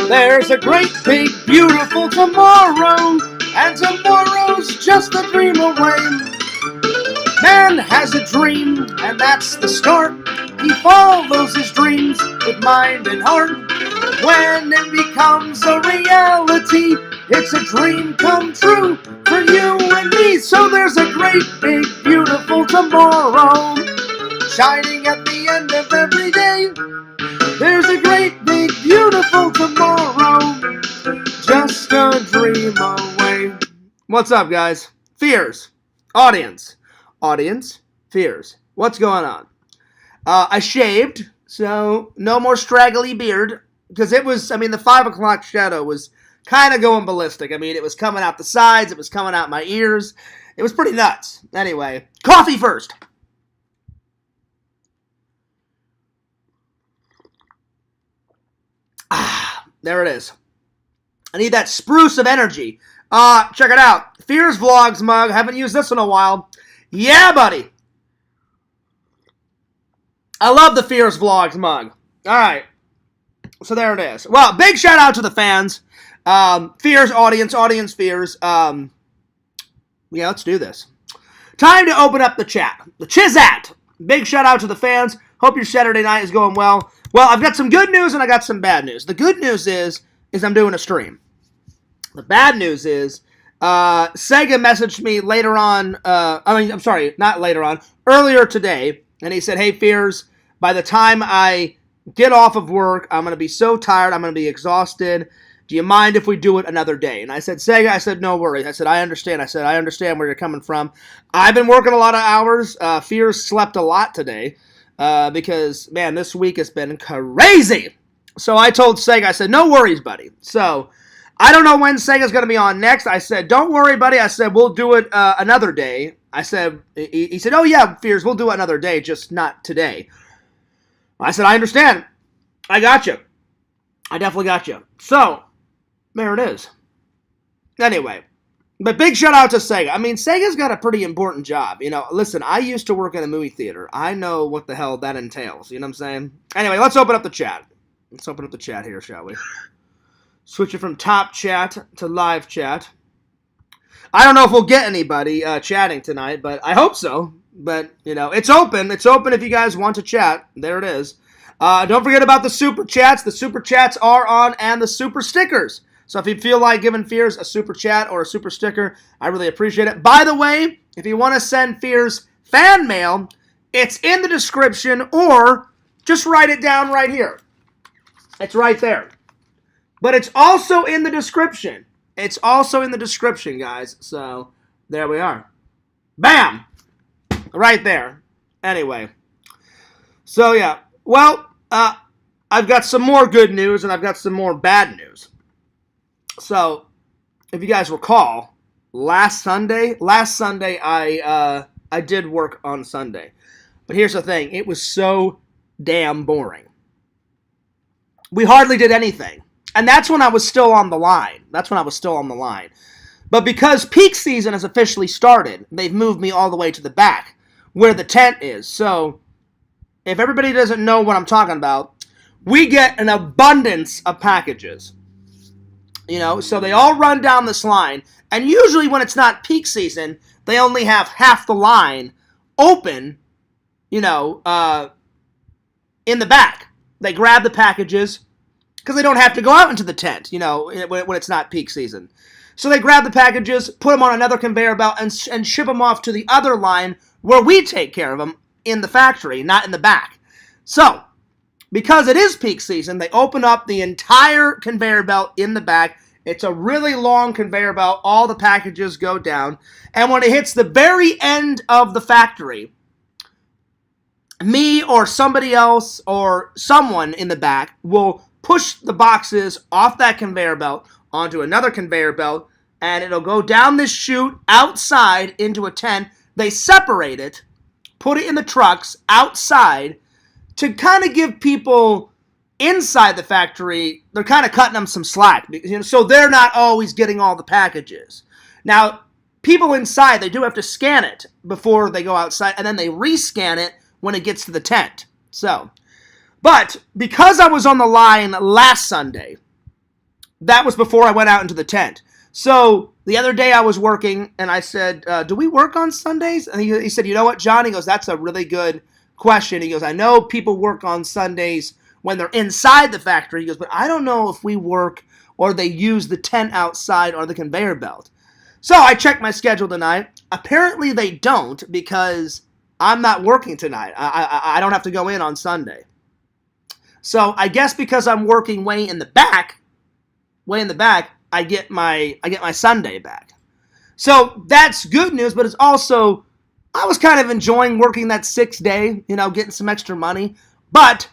There's a great, big, beautiful tomorrow, and tomorrow's just a dream away. Man has a dream, and that's the start. He follows his dreams with mind and heart. When it becomes a reality, it's a dream come true for you and me. So there's a great, big, beautiful tomorrow, shining at the end of every day. There's a great, big, beautiful tomorrow, just a dream away. What's up, guys? Fears. Audience, fears. What's going on? I shaved, so no more straggly beard, because it was, the 5 o'clock shadow was kind of going ballistic. It was coming out the sides, it was coming out my ears. It was pretty nuts. Anyway, coffee first. There it is. I need that spruce of energy. Check it out. Fears Vlogs mug. Haven't used this in a while. Yeah, buddy. I love the Fears Vlogs mug. All right. So there it is. Well, big shout out to the fans. Fears audience Fears. Yeah, let's do this. Time to open up the chat. The Chizat. Big shout out to the fans. Hope your Saturday night is going well. Well, I've got some good news and I got some bad news. The good news is I'm doing a stream. The bad news is Sega messaged me later on, earlier today, and he said, hey, Fears, by the time I get off of work, I'm going to be so tired, I'm going to be exhausted. Do you mind if we do it another day? And I said, Sega, no worries. I said, I understand. I understand where you're coming from. I've been working a lot of hours. Fears slept a lot today. Because, man, this week has been crazy. So I told Sega, I said, no worries, buddy. So I don't know when Sega's going to be on next. I said, don't worry, buddy. I said, we'll do it another day. I said, he said, oh, yeah, Fears, we'll do it another day, just not today. I said, I understand. I got you. I definitely got you. So, there it is. Anyway. But big shout out to Sega. Sega's got a pretty important job. Listen, I used to work in a movie theater. I know what the hell that entails. You know what I'm saying? Anyway, let's open up the chat. Let's open up the chat here, shall we? Switch it from top chat to live chat. I don't know if we'll get anybody chatting tonight, but I hope so. But, it's open. It's open if you guys want to chat. There it is. Don't forget about the super chats. The super chats are on, and the super stickers. So if you feel like giving Fears a super chat or a super sticker, I really appreciate it. By the way, if you want to send Fears fan mail, it's in the description, or just write it down right here. It's right there. But it's also in the description. It's also in the description, guys. So there we are. Bam! Right there. Anyway. So yeah. Well, I've got some more good news and I've got some more bad news. So, if you guys recall, last Sunday I did work on Sunday. But here's the thing, it was so damn boring. We hardly did anything. And that's when I was still on the line. But because peak season has officially started, they've moved me all the way to the back, where the tent is. So, if everybody doesn't know what I'm talking about, we get an abundance of packages. So they all run down this line, and usually when it's not peak season, they only have half the line open, in the back. They grab the packages, because they don't have to go out into the tent, when it's not peak season. So they grab the packages, put them on another conveyor belt, and ship them off to the other line, where we take care of them in the factory, not in the back. So, because it is peak season, they open up the entire conveyor belt in the back. It's a really long conveyor belt. All the packages go down. And when it hits the very end of the factory, me or somebody else or someone in the back will push the boxes off that conveyor belt onto another conveyor belt, and it'll go down this chute outside into a tent. They separate it, put it in the trucks outside, to kind of give people inside the factory, they're kind of cutting them some slack, so they're not always getting all the packages. Now, people inside, they do have to scan it before they go outside, and then they rescan it when it gets to the tent. So, but because I was on the line last Sunday, that was before I went out into the tent. So the other day I was working, and I said, do we work on Sundays? And he said, you know what, John? He goes, that's a really good question. He goes, I know people work on Sundays when they're inside the factory. He goes, but I don't know if we work or they use the tent outside or the conveyor belt. So I checked my schedule tonight. Apparently they don't, because I'm not working tonight. I don't have to go in on Sunday. So I guess because I'm working way in the back, I get my Sunday back. So that's good news, but it's also, I was kind of enjoying working that 6th day, getting some extra money. But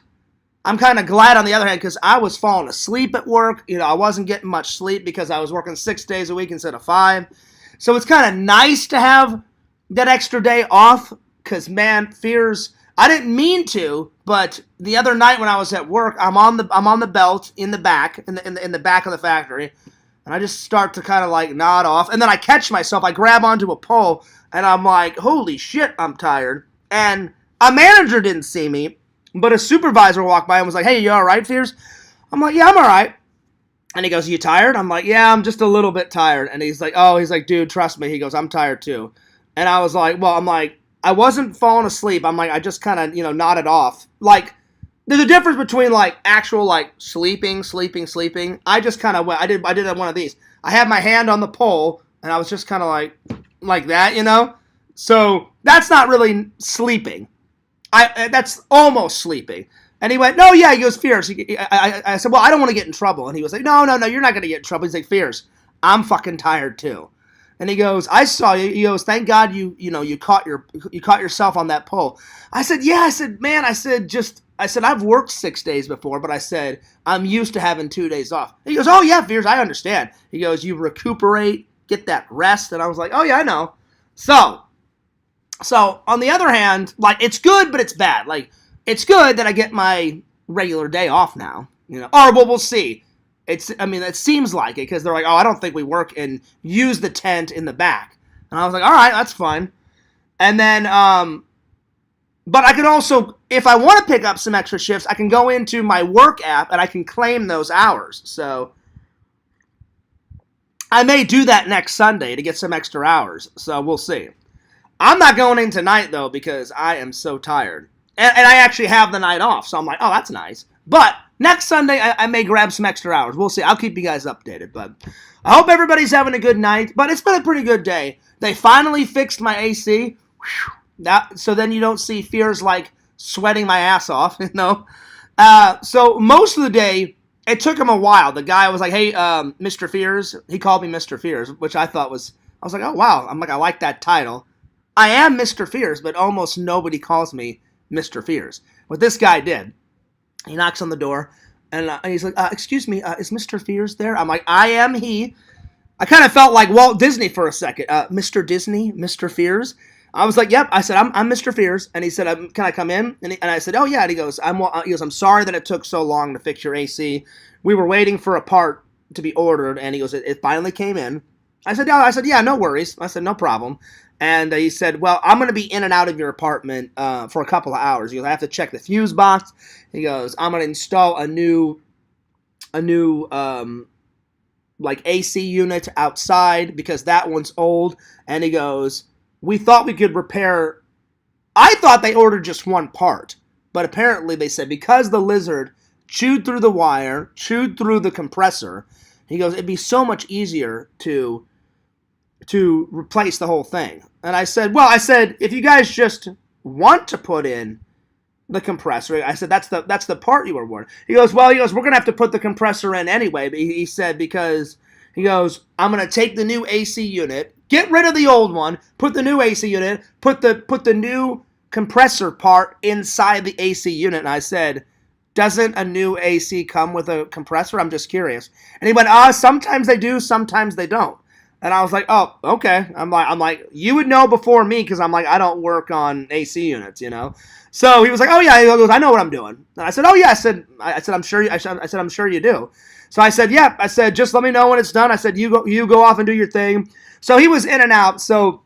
I'm kind of glad on the other hand, because I was falling asleep at work. I wasn't getting much sleep because I was working 6 days a week instead of 5. So it's kind of nice to have that extra day off, because man, fears, I didn't mean to, but the other night when I was at work, I'm on the belt in the back, in the back of the factory, and I just start to kind of like nod off, and then I catch myself, I grab onto a pole, and I'm like, holy shit, I'm tired. And a manager didn't see me, but a supervisor walked by and was like, hey, you all right, Fears? I'm like, yeah, I'm all right. And he goes, you tired? I'm like, yeah, I'm just a little bit tired. And he's like, dude, trust me. He goes, I'm tired too. And I was like, I wasn't falling asleep. I'm like, I just kind of, nodded off. Like, there's a difference between like actual like sleeping. I just kind of went, I did one of these. I had my hand on the pole and I was just kind of like that, So that's not really sleeping. That's almost sleeping. And he went, no, yeah, he goes, Fears. I said, well, I don't want to get in trouble. And he was like, no, you're not going to get in trouble. He's like, Fears, I'm fucking tired too. And he goes, I saw you. He goes, thank God you caught yourself on that pole. I said, yeah. I said, man, I said, I've worked 6 days before, but I said, I'm used to having 2 days off. And he goes, oh yeah, Fears, I understand. He goes, you recuperate, get that rest. And I was like, oh yeah, I know. So on the other hand, like, it's good, but it's bad. Like, it's good that I get my regular day off now, or we'll see. It seems like it, because they're like, oh, I don't think we work and use the tent in the back. And I was like, all right, that's fine. And then, but I can also, if I want to pick up some extra shifts, I can go into my work app and I can claim those hours. So I may do that next Sunday to get some extra hours. So we'll see. I'm not going in tonight, though, because I am so tired. And I actually have the night off, so I'm like, oh, that's nice. But next Sunday, I may grab some extra hours. We'll see. I'll keep you guys updated. But I hope everybody's having a good night. But it's been a pretty good day. They finally fixed my AC. So then you don't see Fears like sweating my ass off, So most of the day, it took him a while. The guy was like, hey, Mr. Fears. He called me Mr. Fears, which I was like, oh, wow. I'm like, I like that title. I am Mr. Fears, but almost nobody calls me Mr. Fears. What this guy did, he knocks on the door, and he's like, excuse me, is Mr. Fears there? I'm like, I am he. I kind of felt like Walt Disney for a second. Mr. Disney, Mr. Fears. I was like, yep. I said, I'm Mr. Fears. And he said, can I come in? And I said, oh, yeah. And he goes, I'm sorry that it took so long to fix your AC. We were waiting for a part to be ordered. And he goes, it finally came in. I said, yeah, no worries. I said, no problem. And he said, well, I'm going to be in and out of your apartment for a couple of hours. He goes, I have to check the fuse box. He goes, I'm going to install a new like AC unit outside because that one's old. And he goes, we thought we could repair. I thought they ordered just one part. But apparently they said because the lizard chewed through the wire, chewed through the compressor, he goes, it'd be so much easier to replace the whole thing. And I said, if you guys just want to put in the compressor, I said, that's the part you were wanting. He goes, we're going to have to put the compressor in anyway. But he said, because he goes, I'm going to take the new AC unit, get rid of the old one, put the new AC unit, put the new compressor part inside the AC unit. And I said, doesn't a new AC come with a compressor? I'm just curious. And he went, sometimes they do, sometimes they don't. And I was like, oh, okay. I'm like, you would know before me because I'm like, I don't work on AC units, So he was like, oh yeah. He goes, I know what I'm doing. And I said, oh yeah. I said, I'm sure. I'm sure you do. So I said, yeah. I said, just let me know when it's done. I said, you go off and do your thing. So he was in and out. So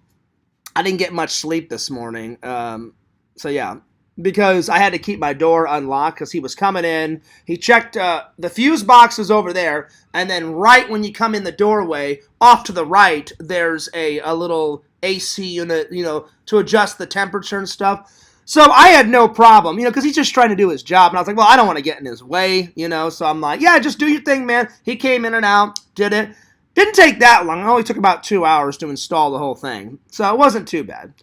I didn't get much sleep this morning. So yeah. because I had to keep my door unlocked because he was coming in. He checked the fuse boxes over there, and then right when you come in the doorway, off to the right, there's a little AC unit, to adjust the temperature and stuff. So I had no problem, because he's just trying to do his job. And I was like, well, I don't want to get in his way, So I'm like, yeah, just do your thing, man. He came in and out, did it. Didn't take that long. It only took about 2 hours to install the whole thing. So it wasn't too bad.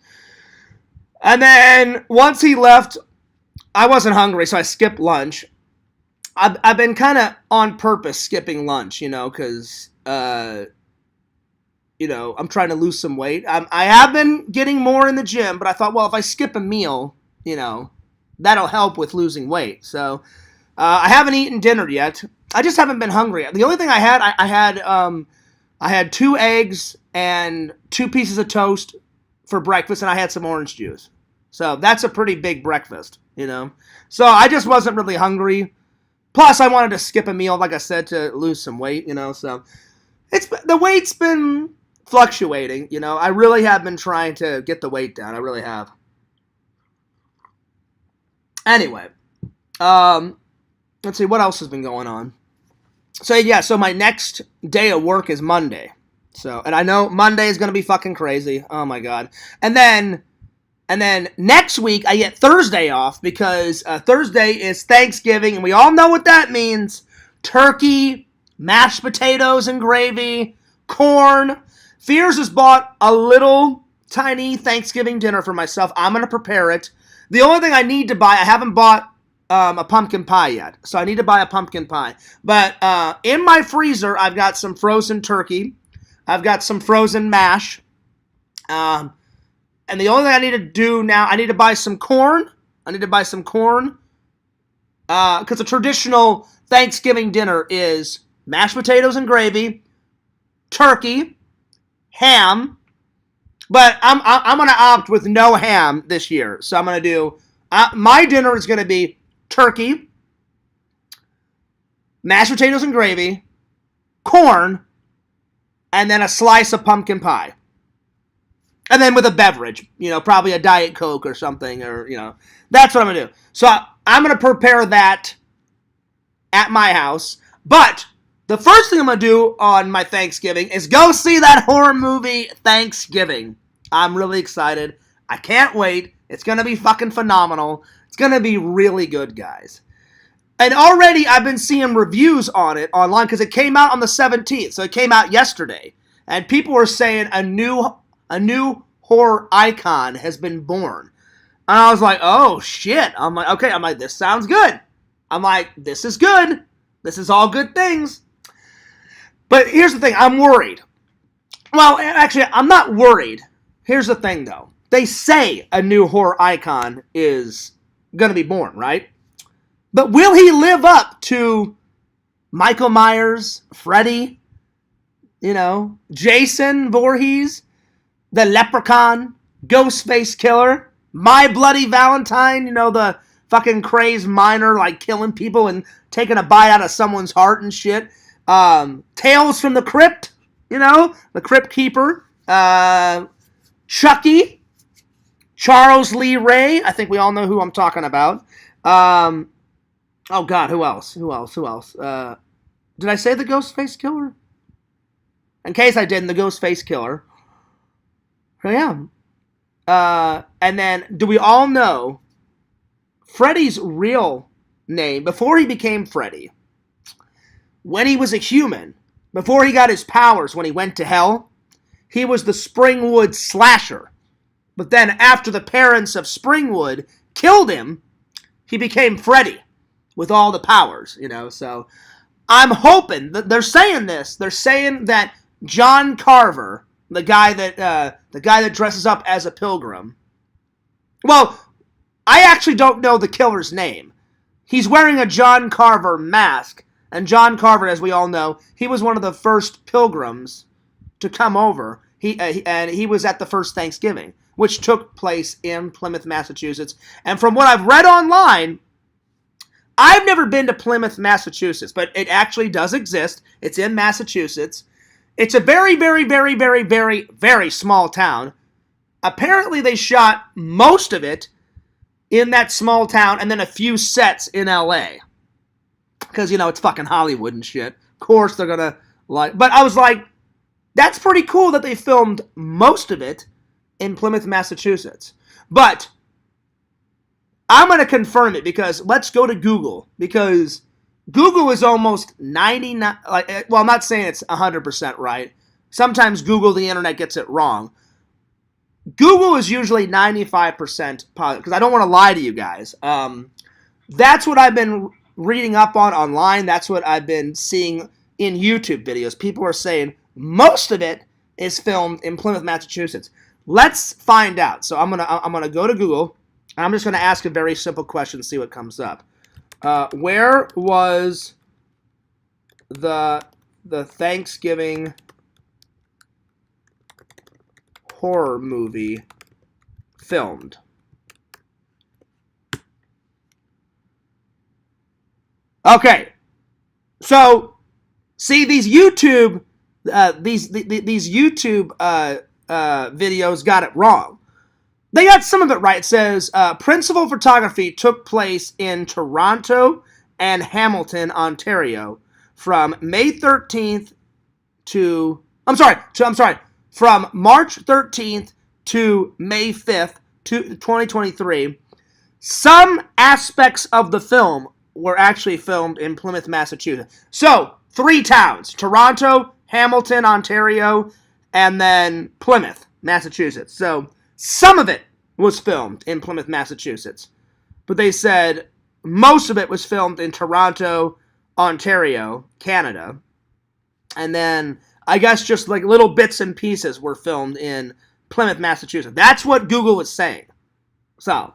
And then once he left, I wasn't hungry, so I skipped lunch. I've been kind of on purpose skipping lunch, because, I'm trying to lose some weight. I have been getting more in the gym, but I thought, well, if I skip a meal, that'll help with losing weight. So I haven't eaten dinner yet. I just haven't been hungry. The only thing I had 2 eggs and 2 pieces of toast for breakfast, and I had some orange juice. So that's a pretty big breakfast, So I just wasn't really hungry. Plus, I wanted to skip a meal, like I said, to lose some weight, So the weight's been fluctuating, I really have been trying to get the weight down. I really have. Anyway, let's see, what else has been going on? So my next day of work is Monday. And I know Monday is going to be fucking crazy. Oh my God. And then next week I get Thursday off because Thursday is Thanksgiving, and we all know what that means. Turkey, mashed potatoes and gravy, corn. Fears has bought a little tiny Thanksgiving dinner for myself. I'm going to prepare it. The only thing I need to buy, I haven't bought a pumpkin pie yet, so I need to buy a pumpkin pie. But in my freezer, I've got some frozen turkey. I've got some frozen mash. And the only thing I need to do now, I need to buy some corn. Because a traditional Thanksgiving dinner is mashed potatoes and gravy, turkey, ham, but I'm going to opt with no ham this year. So I'm going to do, my dinner is going to be turkey, mashed potatoes and gravy, corn, and then a slice of pumpkin pie. And then with a beverage, probably a Diet Coke or something, or, that's what I'm going to do. So I'm going to prepare that at my house, but the first thing I'm going to do on my Thanksgiving is go see that horror movie, Thanksgiving. I'm really excited. I can't wait. It's going to be fucking phenomenal. It's going to be really good, guys. And already I've been seeing reviews on it online because it came out on the 17th. So it came out yesterday. And people were saying a new horror icon has been born. And I was like, oh, shit. I'm like, okay. I'm like, this sounds good. I'm like, this is good. This is all good things. But here's the thing, I'm worried. Well, actually, I'm not worried. Here's the thing, though. They say a new horror icon is going to be born, right? But will he live up to Michael Myers, Freddy, Jason Voorhees, the Leprechaun, Ghostface Killer, My Bloody Valentine, the fucking crazed miner, killing people and taking a bite out of someone's heart and shit. Tales from the Crypt, the Crypt Keeper, Chucky, Charles Lee Ray, I think we all know who I'm talking about. Oh God, who else? Did I say the Ghostface Killer? In case I didn't, the Ghostface Killer. Yeah. And then, do we all know Freddy's real name, before he became Freddy, when he was a human, before he got his powers, when he went to hell, he was the Springwood Slasher. But then after the parents of Springwood killed him, he became Freddy with all the powers, So I'm hoping that they're saying this. They're saying that John Carver, the guy that dresses up as a pilgrim. Well, I actually don't know the killer's name. He's wearing a John Carver mask. And John Carver, as we all know, he was one of the first pilgrims to come over. He was at the first Thanksgiving, which took place in Plymouth, Massachusetts. And from what I've read online, I've never been to Plymouth, Massachusetts, but it actually does exist. It's in Massachusetts. It's a very, very, very, very, very, very small town. Apparently they shot most of it in that small town and then a few sets in LA. Because, you know, it's fucking Hollywood and shit. Of course they're gonna like... But I was like, that's pretty cool that they filmed most of it in Plymouth, Massachusetts. But I'm going to confirm it because let's go to Google. Because Google is almost 99... well, I'm not saying it's 100% right. Sometimes Google, the internet, gets it wrong. Google is usually 95% positive. Because I don't want to lie to you guys. That's what I've been reading up on online. That's what I've been seeing in YouTube videos. People are saying most of it is filmed in Plymouth, Massachusetts. Let's find out. So I'm gonna go to Google. And I'm just gonna ask a very simple question, see what comes up. Where was the Thanksgiving horror movie filmed? Okay, so see these YouTube videos got it wrong. They got some of it right. It says principal photography took place in Toronto and Hamilton, Ontario, from May 13th to from March 13th to May 5th, 2023. Some aspects of the film were actually filmed in Plymouth, Massachusetts. So, 3 towns: Toronto, Hamilton, Ontario, and then Plymouth, Massachusetts. So, some of it was filmed in Plymouth, Massachusetts. But they said most of it was filmed in Toronto, Ontario, Canada. And then, I guess just like little bits and pieces were filmed in Plymouth, Massachusetts. That's what Google was saying. So,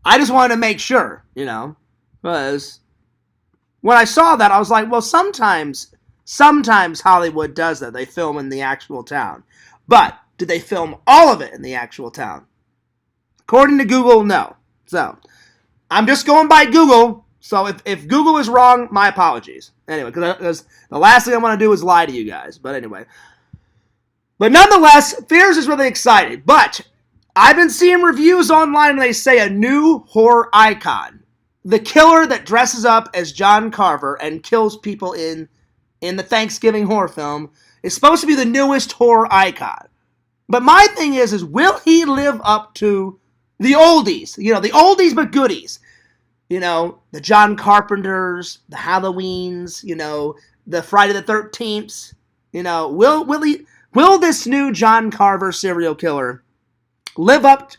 I just wanted to make sure, you know. Because when I saw that, I was like, well, sometimes Hollywood does that. They film in the actual town. But did they film all of it in the actual town? According to Google, no. So, I'm just going by Google. So, if Google is wrong, my apologies. Anyway, because the last thing I want to do is lie to you guys. But anyway. But nonetheless, Fears is really excited. But I've been seeing reviews online and they say a new horror icon. The killer that dresses up as John Carver and kills people in the Thanksgiving horror film is supposed to be the newest horror icon. But my thing is will he live up to the oldies? You know, the oldies but goodies. You know, the John Carpenters, the Halloweens, you know, the Friday the 13th. You know, will this new John Carver serial killer live up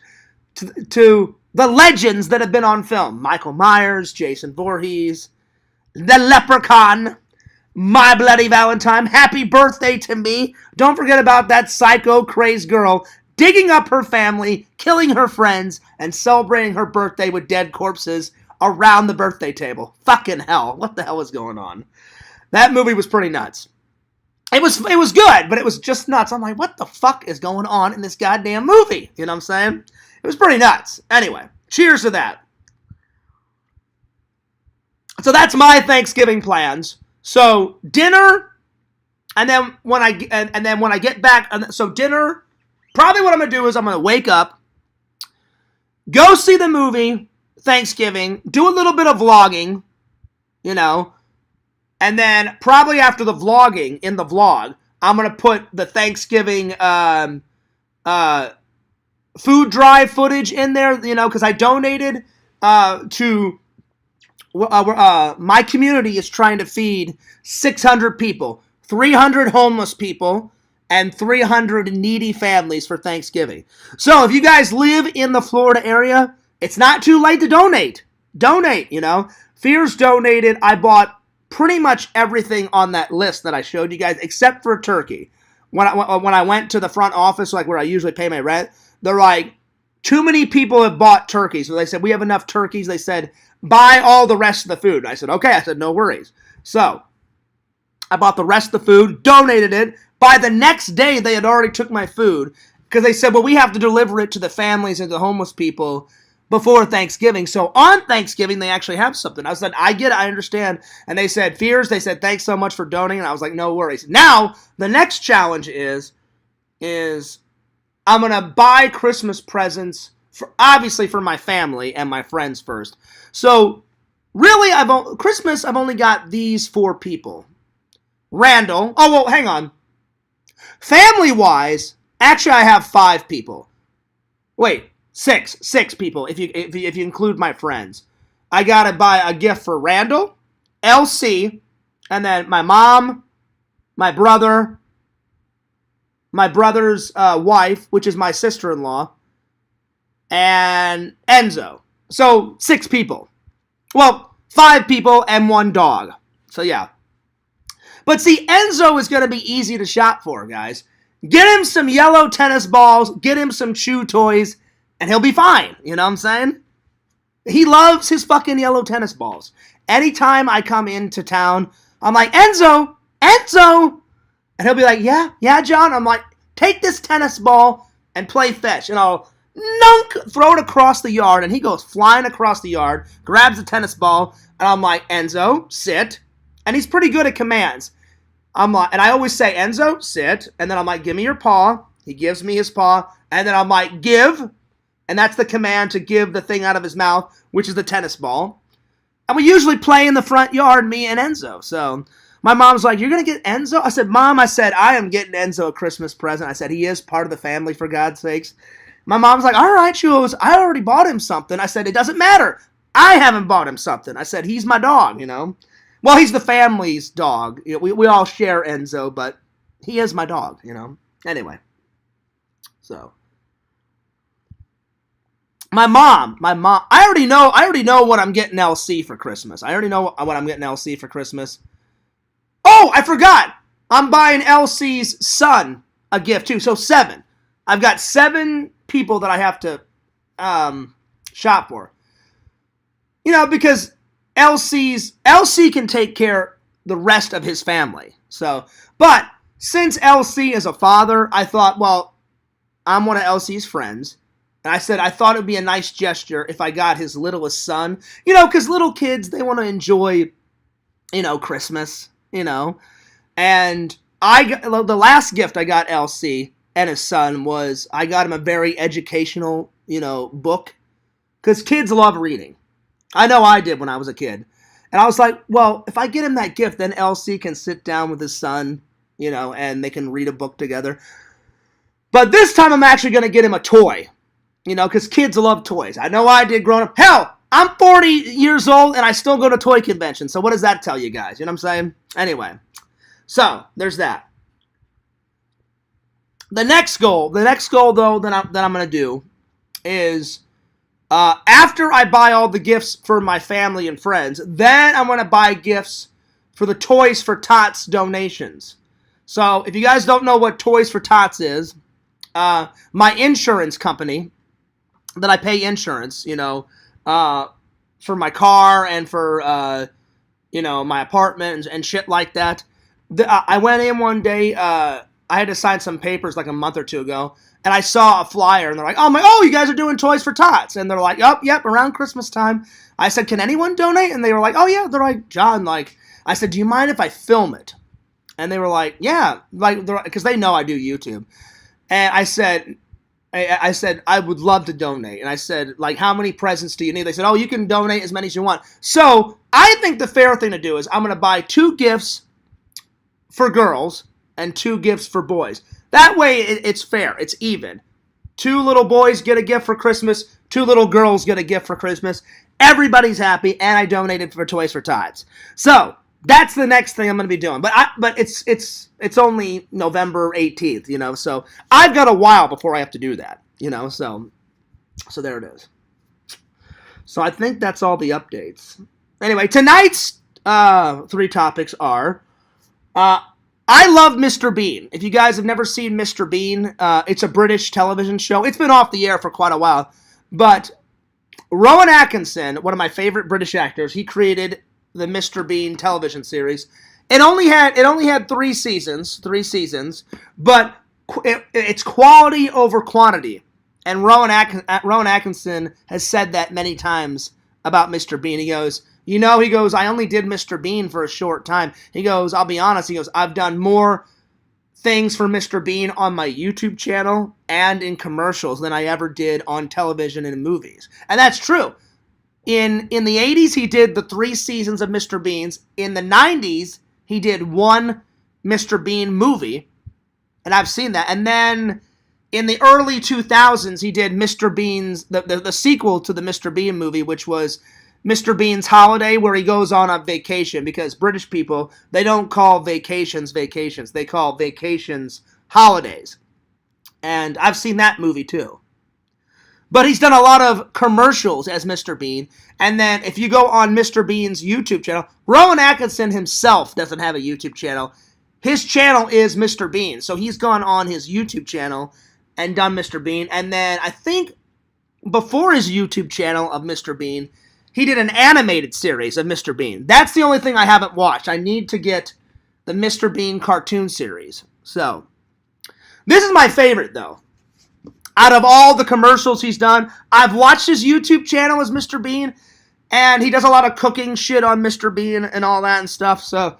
to the legends that have been on film? Michael Myers, Jason Voorhees, the Leprechaun, My Bloody Valentine, Happy Birthday to Me. Don't forget about that psycho crazed girl digging up her family, killing her friends, and celebrating her birthday with dead corpses around the birthday table. Fucking hell. What the hell is going on? That movie was pretty nuts. It was good, but it was just nuts. I'm like, what the fuck is going on in this goddamn movie? You know what I'm saying? It was pretty nuts. Anyway, cheers to that. So that's my Thanksgiving plans. So dinner, and then when I get back, so dinner. Probably what I'm gonna do is I'm gonna wake up, go see the movie Thanksgiving, do a little bit of vlogging, you know, and then probably after the vlogging, in the vlog, I'm gonna put the Thanksgiving food drive footage in there, you know, because I donated to my community is trying to feed 600 people, 300 homeless people, and 300 needy families for Thanksgiving. So if you guys live in the Florida area, it's not too late to donate. Donate, you know. Fears donated. I bought pretty much everything on that list that I showed you guys, except for a turkey. When I went to the front office, like where I usually pay my rent, they're like, too many people have bought turkeys. So they said, we have enough turkeys. They said, buy all the rest of the food. I said, okay. I said, no worries. So I bought the rest of the food, donated it. By the next day, they had already took my food because they said, well, we have to deliver it to the families and the homeless people before Thanksgiving. So on Thanksgiving, they actually have something. I said, I get it, I understand. And they said, Fears, they said, thanks so much for donating. And I was like, no worries. Now, the next challenge is I'm going to buy Christmas presents obviously for my family and my friends first. So really, Christmas, I've only got these 4 people. Randall. Oh, well, hang on. Family-wise, actually, I have 5 people. Wait, 6 people if you include my friends. I gotta buy a gift for Randall, LC, and then my mom, my brother, my brother's wife, which is my sister-in-law, and Enzo. So 6 people. Well, 5 people and 1 dog. So yeah. But see, Enzo is going to be easy to shop for, guys. Get him some yellow tennis balls, get him some chew toys, and he'll be fine. You know what I'm saying? He loves his fucking yellow tennis balls. Anytime I come into town, I'm like, Enzo! And he'll be like, yeah, John. I'm like, take this tennis ball and play fetch. And I'll throw it across the yard, and he goes flying across the yard, grabs the tennis ball, and I'm like, Enzo, sit. And he's pretty good at commands. I'm like, and I always say, Enzo, sit. And then I'm like, give me your paw. He gives me his paw. And then I'm like, give. And that's the command to give the thing out of his mouth, which is the tennis ball. And we usually play in the front yard, me and Enzo. So my mom's like, you're going to get Enzo? I said, Mom, I am getting Enzo a Christmas present. I said, he is part of the family, for God's sakes. My mom's like, all right, she goes, I already bought him something. I said, it doesn't matter. I haven't bought him something. I said, he's my dog, you know. Well, he's the family's dog. You know, we all share Enzo, but he is my dog, you know. Anyway. So. My mom, I already know what I'm getting LC for Christmas. I already know what I'm getting LC for Christmas. Oh, I forgot. I'm buying LC's son a gift too. So 7. I've got 7 people that I have to shop for. You know, because LC can take care of the rest of his family. So, but since LC is a father, I thought, well, I'm one of LC's friends. And I said, I thought it would be a nice gesture if I got his littlest son. You know, because little kids, they want to enjoy, you know, Christmas, you know. And the last gift I got LC and his son was, I got him a very educational, you know, book. Because kids love reading. I know I did when I was a kid. And I was like, well, if I get him that gift, then LC can sit down with his son, you know, and they can read a book together. But this time I'm actually going to get him a toy, you know, because kids love toys. I know I did growing up. Hell, I'm 40 years old and I still go to toy conventions. So what does that tell you guys? You know what I'm saying? Anyway, so there's that. The next goal though that I'm going to do is after I buy all the gifts for my family and friends, then I'm going to buy gifts for the Toys for Tots donations. So if you guys don't know what Toys for Tots is, my insurance company that I pay insurance, you know, for my car and for, you know, my apartment and shit like that. I went in one day, I had to sign some papers like a month or 2 ago, and I saw a flyer, and they're like, oh, you guys are doing Toys for Tots. And they're like, yep, around Christmas time. I said, can anyone donate? And they were like, oh, yeah. They're like, John, like, I said, do you mind if I film it? And they were like, yeah, like, because they know I do YouTube. And I said, I would love to donate. And I said, like, how many presents do you need? They said, oh, you can donate as many as you want. So I think the fair thing to do is I'm going to buy 2 gifts for girls and 2 gifts for boys. That way it's fair. It's even. 2 little boys get a gift for Christmas. 2 little girls get a gift for Christmas. Everybody's happy, and I donated for Toys for Tots. So that's the next thing I'm going to be doing. But it's only November 18th, you know, so I've got a while before I have to do that, you know, so there it is. So I think that's all the updates. Anyway, tonight's 3 topics are, I love Mr. Bean. If you guys have never seen Mr. Bean, it's a British television show. It's been off the air for quite a while, but Rowan Atkinson, one of my favorite British actors, he created the Mr. Bean television series. It only had 3 seasons, but it's quality over quantity. And Rowan Atkinson has said that many times about Mr. Bean. He goes, I only did Mr. Bean for a short time. He goes, I'll be honest, I've done more things for Mr. Bean on my YouTube channel and in commercials than I ever did on television and in movies. And that's true. In the 80s, he did the 3 seasons of Mr. Bean's. In the 90s, he did 1 Mr. Bean movie, and I've seen that. And then in the early 2000s, he did Mr. Bean's, the sequel to the Mr. Bean movie, which was Mr. Bean's Holiday, where he goes on a vacation, because British people, they don't call vacations vacations. They call vacations holidays. And I've seen that movie too. But he's done a lot of commercials as Mr. Bean. And then if you go on Mr. Bean's YouTube channel, Rowan Atkinson himself doesn't have a YouTube channel. His channel is Mr. Bean. So he's gone on his YouTube channel and done Mr. Bean. And then I think before his YouTube channel of Mr. Bean, he did an animated series of Mr. Bean. That's the only thing I haven't watched. I need to get the Mr. Bean cartoon series. So this is my favorite, though. Out of all the commercials he's done, I've watched his YouTube channel as Mr. Bean, and he does a lot of cooking shit on Mr. Bean and all that and stuff. So,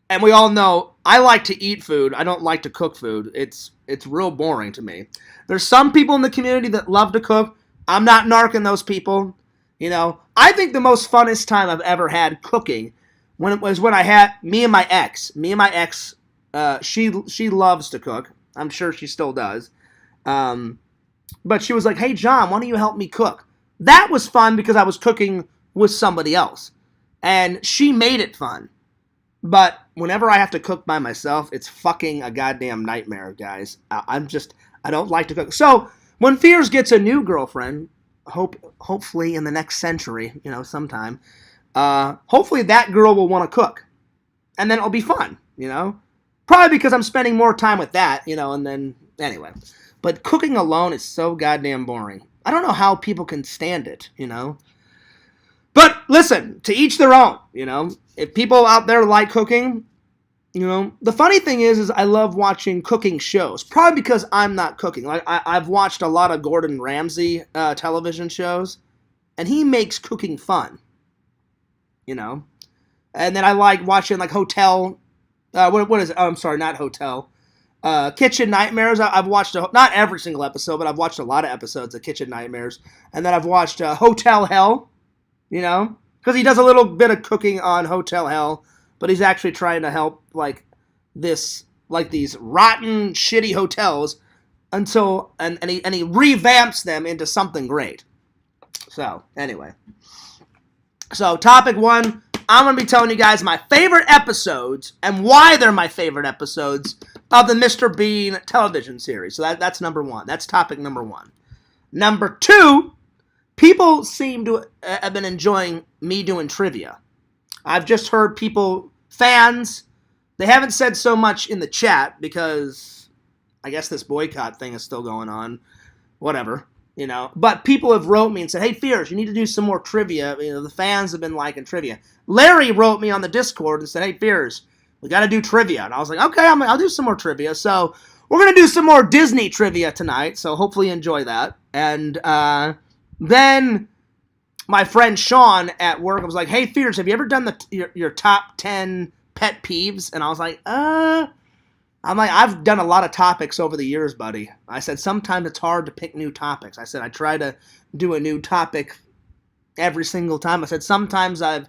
and we all know I like to eat food. I don't like to cook food. It's real boring to me. There's some people in the community that love to cook. I'm not narking those people. You know, I think the most funnest time I've ever had cooking when I had me and my ex. Me and my ex, she loves to cook. I'm sure she still does. But she was like, hey, John, why don't you help me cook? That was fun because I was cooking with somebody else. And she made it fun. But whenever I have to cook by myself, it's fucking a goddamn nightmare, guys. I don't like to cook. So when Fears gets a new girlfriend, hopefully in the next century, sometime, hopefully that girl will want to cook. And then it'll be fun, Probably because I'm spending more time with that, and then, anyway. But cooking alone is so goddamn boring. I don't know how people can stand it, But listen, to each their own, If people out there like cooking, The funny thing is I love watching cooking shows. Probably because I'm not cooking. Like I've watched a lot of Gordon Ramsay television shows, and he makes cooking fun. And then I like watching like Hotel. What is it? Oh, I'm sorry, not Hotel. Kitchen Nightmares. I've watched not every single episode, but I've watched a lot of episodes of Kitchen Nightmares. And then I've watched Hotel Hell, because he does a little bit of cooking on Hotel Hell, but he's actually trying to help these rotten, shitty hotels and he revamps them into something great. So anyway, topic 1. I'm going to be telling you guys my favorite episodes and why they're my favorite episodes of the Mr. Bean television series. So that's number 1. That's topic number 1. Number 2, people seem to have been enjoying me doing trivia. I've just heard fans, they haven't said so much in the chat because I guess this boycott thing is still going on. Whatever. But people have wrote me and said, hey, Fears, you need to do some more trivia. The fans have been liking trivia. Larry wrote me on the Discord and said, hey, Fears, we got to do trivia. And I was like, okay, I'll do some more trivia. So we're going to do some more Disney trivia tonight. So hopefully you enjoy that. And then my friend Sean at work was like, hey, Fears, have you ever done your top 10 pet peeves? And I was like, I've done a lot of topics over the years, buddy. I said, sometimes it's hard to pick new topics. I said, I try to do a new topic every single time. I said, sometimes I've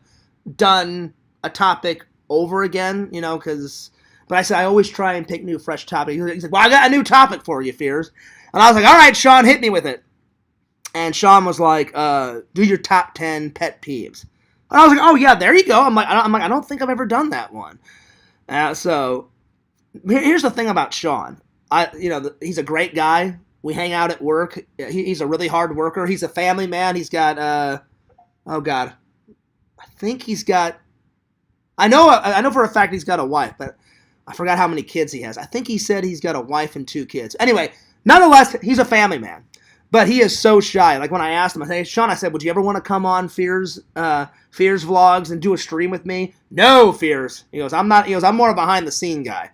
done a topic over again, but I said, I always try and pick new, fresh topics. He said, well, I got a new topic for you, Fears. And I was like, all right, Sean, hit me with it. And Sean was like, do your top 10 pet peeves. And I was like, oh, yeah, there you go. I'm like, I don't think I've ever done that one. So here's the thing about Sean. He's a great guy. We hang out at work. He's a really hard worker. He's a family man. He's got, oh God, I think he's got. I know for a fact he's got a wife, but I forgot how many kids he has. I think he said he's got a wife and 2 kids. Anyway, nonetheless, he's a family man. But he is so shy. Like when I asked him, I said, hey, Sean, I said, would you ever want to come on Fears Vlogs and do a stream with me? No, Fears. He goes, I'm not. He goes, I'm more a behind the scene guy.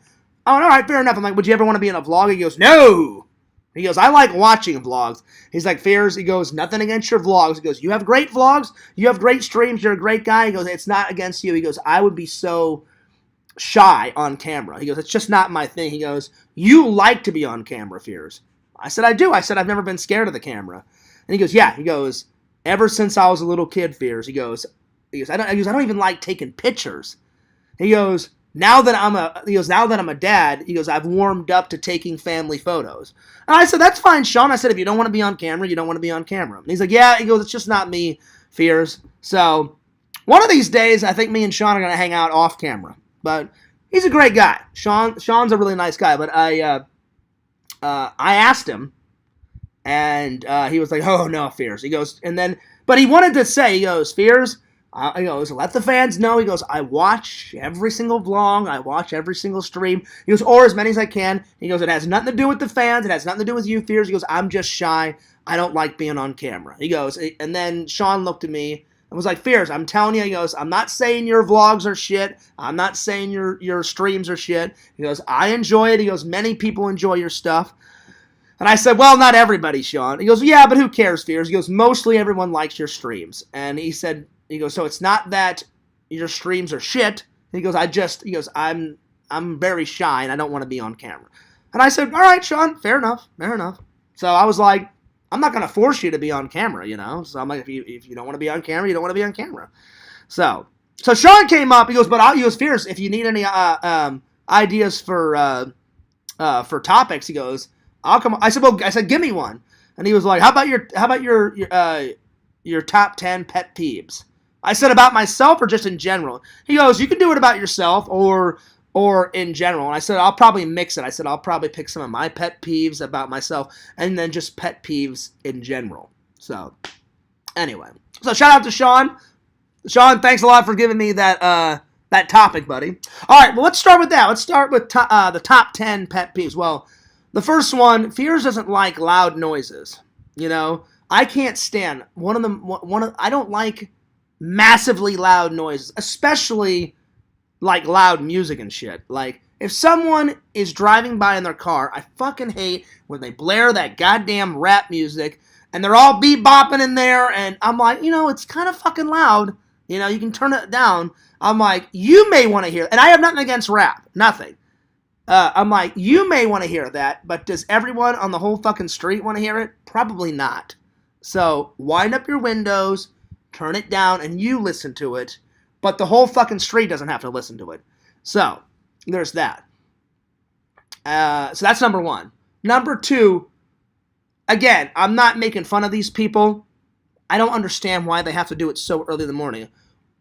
Oh, all right, fair enough. I'm like, would you ever want to be in a vlog? He goes, no. He goes, I like watching vlogs. He's like, Fears, he goes, nothing against your vlogs. He goes, you have great vlogs. You have great streams. You're a great guy. He goes, it's not against you. He goes, I would be so shy on camera. He goes, it's just not my thing. He goes, you like to be on camera, Fears. I said, I do. I said, I've never been scared of the camera. And he goes, yeah. He goes, ever since I was a little kid, Fears. He goes, I don't even like taking pictures. He goes, now that I'm a dad, he goes, I've warmed up to taking family photos. And I said, that's fine, Sean. I said, if you don't want to be on camera, you don't want to be on camera. And he's like, yeah. He goes, it's just not me, Fears. So one of these days, I think me and Sean are going to hang out off camera. But he's a great guy. Sean's a really nice guy. But I asked him, and he was like, oh, no, Fears. He goes, but he wanted to say, he goes, Fears, he goes, let the fans know. He goes, I watch every single vlog. I watch every single stream. He goes, or as many as I can. He goes, it has nothing to do with the fans. It has nothing to do with you, Fears. He goes, I'm just shy. I don't like being on camera. He goes, and then Sean looked at me and was like, Fears, I'm telling you, he goes, I'm not saying your vlogs are shit. I'm not saying your streams are shit. He goes, I enjoy it. He goes, many people enjoy your stuff. And I said, well, not everybody, Sean. He goes, yeah, but who cares, Fears? He goes, mostly everyone likes your streams. And he goes, so it's not that your streams are shit. He goes, I'm very shy and I don't want to be on camera. And I said, all right, Sean, fair enough. So I was like, I'm not going to force you to be on camera, you know? So I'm like, if you don't want to be on camera, you don't want to be on camera. So Sean came up. He goes, but I'll use Fierce if you need any ideas for topics. He goes, I'll come. I said, give me one. And he was like, how about your top 10 pet peeves? I said, about myself or just in general? He goes, you can do it about yourself or in general. And I said, I'll probably mix it. I said, I'll probably pick some of my pet peeves about myself and then just pet peeves in general. So, anyway. So, shout out to Sean. Sean, thanks a lot for giving me that topic, buddy. All right, well, let's start with that. Let's start with the top 10 pet peeves. Well, the first one, Fears doesn't like loud noises. You know, I can't stand I don't like massively loud noises, especially like loud music and shit. Like, if someone is driving by in their car, I fucking hate when they blare that goddamn rap music and they're all bebopping in there, and I'm like, it's kind of fucking loud. You can turn it down. I'm like, you may want to hear, and I have nothing against rap, nothing. I'm like, you may want to hear that, but does everyone on the whole fucking street want to hear it? Probably not. So, wind up your windows, turn it down, and you listen to it. But the whole fucking street doesn't have to listen to it. So, there's that. So that's number one. Number two, again, I'm not making fun of these people. I don't understand why they have to do it so early in the morning.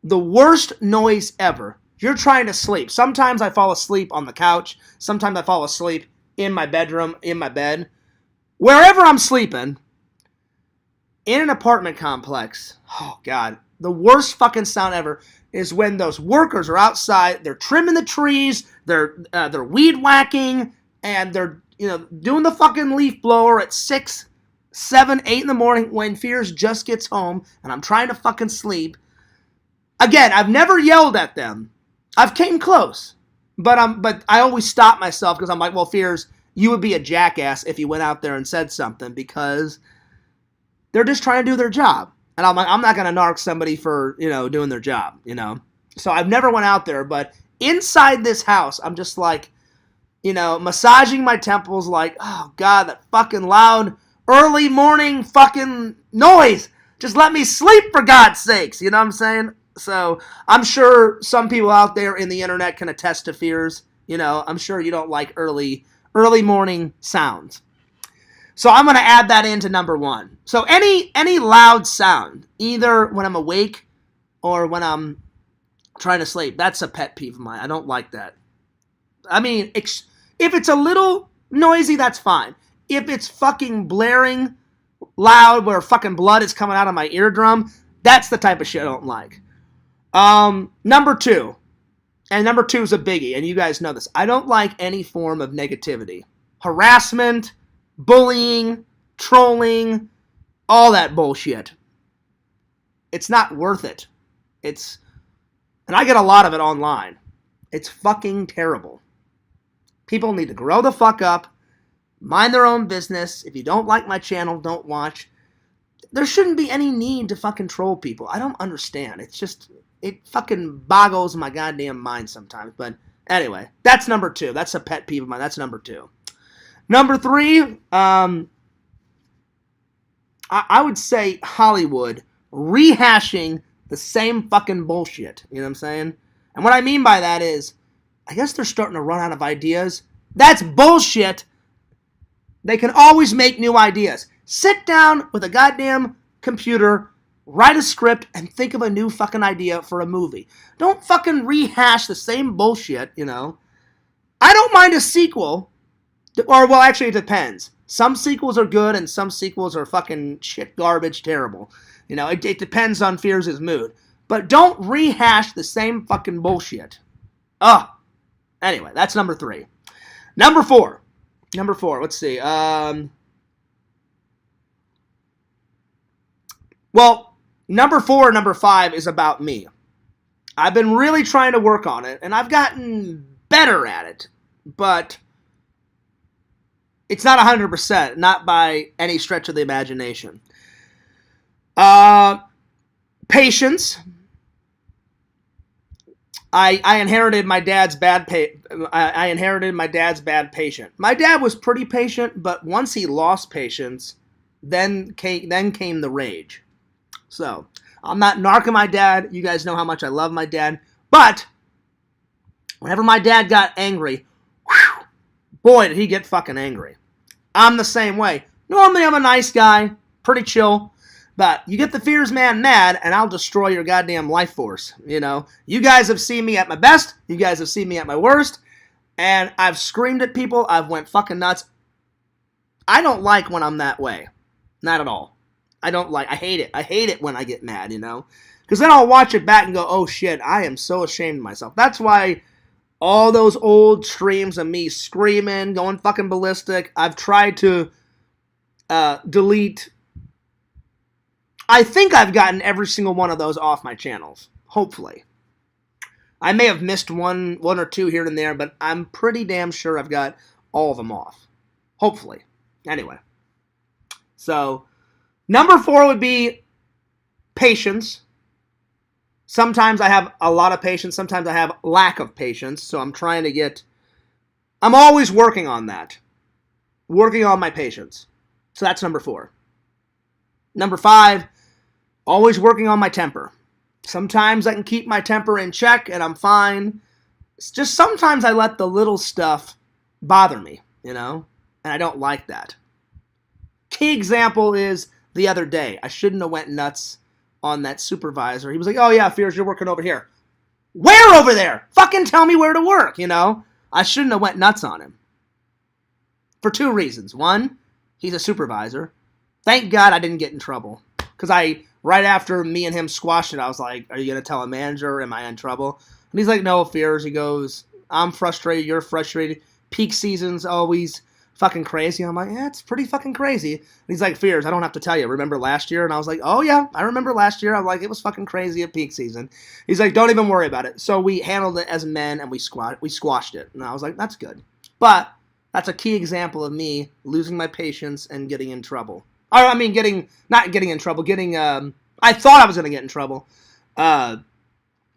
The worst noise ever. You're trying to sleep. Sometimes I fall asleep on the couch. Sometimes I fall asleep in my bedroom, in my bed. Wherever I'm sleeping, in an apartment complex, oh God, the worst fucking sound ever is when those workers are outside, they're trimming the trees, they're weed whacking, and they're doing the fucking leaf blower at 6, 7, 8 in the morning when Fears just gets home and I'm trying to fucking sleep. Again, I've never yelled at them. I've came close, but I always stop myself because I'm like, well, Fears, you would be a jackass if you went out there and said something because they're just trying to do their job. And I'm like, I'm not going to narc somebody for, doing their job, So I've never went out there, but inside this house, I'm just like, massaging my temples like, oh God, that fucking loud early morning fucking noise. Just let me sleep for God's sakes. You know what I'm saying? So I'm sure some people out there in the internet can attest to Fears. I'm sure you don't like early morning sounds. So I'm going to add that into number one. So any loud sound, either when I'm awake or when I'm trying to sleep, that's a pet peeve of mine. I don't like that. I mean, if it's a little noisy, that's fine. If it's fucking blaring loud where fucking blood is coming out of my eardrum, that's the type of shit I don't like. Number two, and number two is a biggie, and you guys know this. I don't like any form of negativity. Harassment, bullying, trolling, all that bullshit. It's not worth it. And I get a lot of it online. It's fucking terrible. People need to grow the fuck up, mind their own business. If you don't like my channel, don't watch. There shouldn't be any need to fucking troll people. I don't understand. It fucking boggles my goddamn mind sometimes. But Anyway, that's number 2. That's a pet peeve of mine. That's number 2. Number 3, I would say Hollywood rehashing the same fucking bullshit. You know what I'm saying? And what I mean by that is, I guess they're starting to run out of ideas. That's bullshit. They can always make new ideas. Sit down with a goddamn computer, write a script, and think of a new fucking idea for a movie. Don't fucking rehash the same bullshit, you know? I don't mind a sequel, or, well, actually, it depends. Some sequels are good, and some sequels are fucking shit, garbage, terrible. You know, it depends on Fears' mood. But don't rehash the same fucking bullshit. Ugh. Anyway, that's number 3. Number 4, let's see. Well, number 4 and number 5 is about me. I've been really trying to work on it, and I've gotten better at it. But it's not 100%, not by any stretch of the imagination. Patience. I inherited my dad's bad patient. My dad was pretty patient, but once he lost patience, then came the rage. So, I'm not narking my dad. You guys know how much I love my dad. But, whenever my dad got angry, whew, boy, did he get fucking angry. I'm the same way. Normally, I'm a nice guy, pretty chill. But you get the Fears man mad, and I'll destroy your goddamn life force, you know. You guys have seen me at my best. You guys have seen me at my worst. And I've screamed at people. I've went fucking nuts. I don't like when I'm that way. Not at all. I hate it. I hate it when I get mad, you know. Because then I'll watch it back and go, oh shit, I am so ashamed of myself. That's why all those old streams of me screaming, going fucking ballistic, I've tried to delete. I think I've gotten every single one of those off my channels. Hopefully. I may have missed one or two here and there, but I'm pretty damn sure I've got all of them off. Hopefully. Anyway. So, number 4 would be patience. Sometimes I have a lot of patience. Sometimes I have lack of patience. So I'm always working on that. Working on my patience. So that's number 4. Number 5, always working on my temper. Sometimes I can keep my temper in check and I'm fine. It's just sometimes I let the little stuff bother me, you know? And I don't like that. Key example is the other day. I shouldn't have went nuts on that supervisor. He was like, oh yeah, Fears, you're working over here. Where over there? Fucking tell me where to work, you know? I shouldn't have went nuts on him. For 2 reasons. 1, he's a supervisor. Thank God I didn't get in trouble. Because right after me and him squashed it, I was like, are you going to tell a manager? Am I in trouble? And he's like, no, Fears. He goes, I'm frustrated. You're frustrated. Peak season's always fucking crazy. I'm like, yeah, it's pretty fucking crazy. And he's like, Fears, I don't have to tell you. Remember last year? And I was like, oh yeah, I remember last year. I'm like, it was fucking crazy at peak season. He's like, don't even worry about it. So we handled it as men and we squashed it. And I was like, that's good. But that's a key example of me losing my patience and getting in trouble. Or, I mean, not getting in trouble, I thought I was going to get in trouble.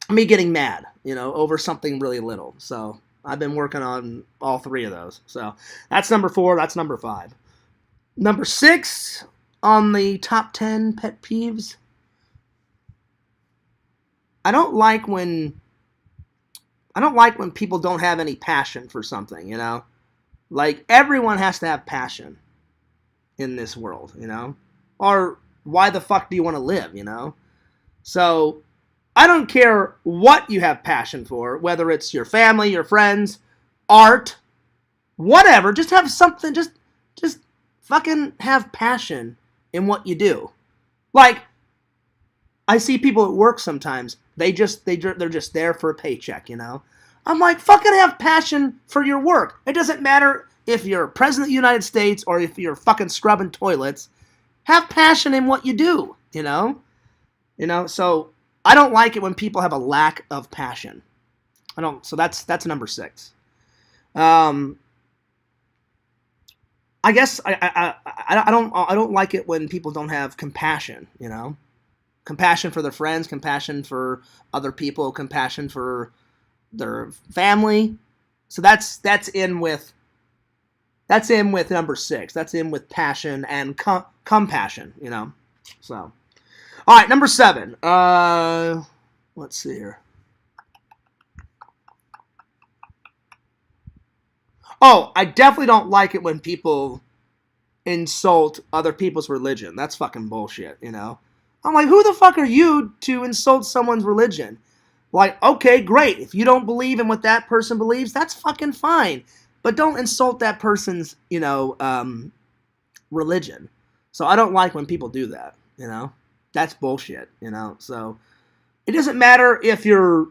Me getting mad, you know, over something really little. So, I've been working on all 3 of those. So, that's number 4, that's number 5. Number 6 on the top 10 pet peeves. I don't like when people don't have any passion for something, you know? Like, everyone has to have passion in this world, you know? Or why the fuck do you want to live, you know? So, I don't care what you have passion for, whether it's your family, your friends, art, whatever. Just have something, just fucking have passion in what you do. Like, I see people at work sometimes, they're just there for a paycheck, you know? I'm like, fucking have passion for your work. It doesn't matter if you're president of the United States or if you're fucking scrubbing toilets. Have passion in what you do, you know? You know, so I don't like it when people have a lack of passion. So that's number 6. I guess I don't like it when people don't have compassion, you know? Compassion for their friends, compassion for other people, compassion for their family. So that's in with number 6. That's in with passion and compassion, you know. So, all right, number 7. Let's see here. Oh, I definitely don't like it when people insult other people's religion. That's fucking bullshit, you know. I'm like, who the fuck are you to insult someone's religion? Like, okay, great. If you don't believe in what that person believes, that's fucking fine. But don't insult that person's, you know, religion. So I don't like when people do that, you know. That's bullshit, you know. So it doesn't matter if you're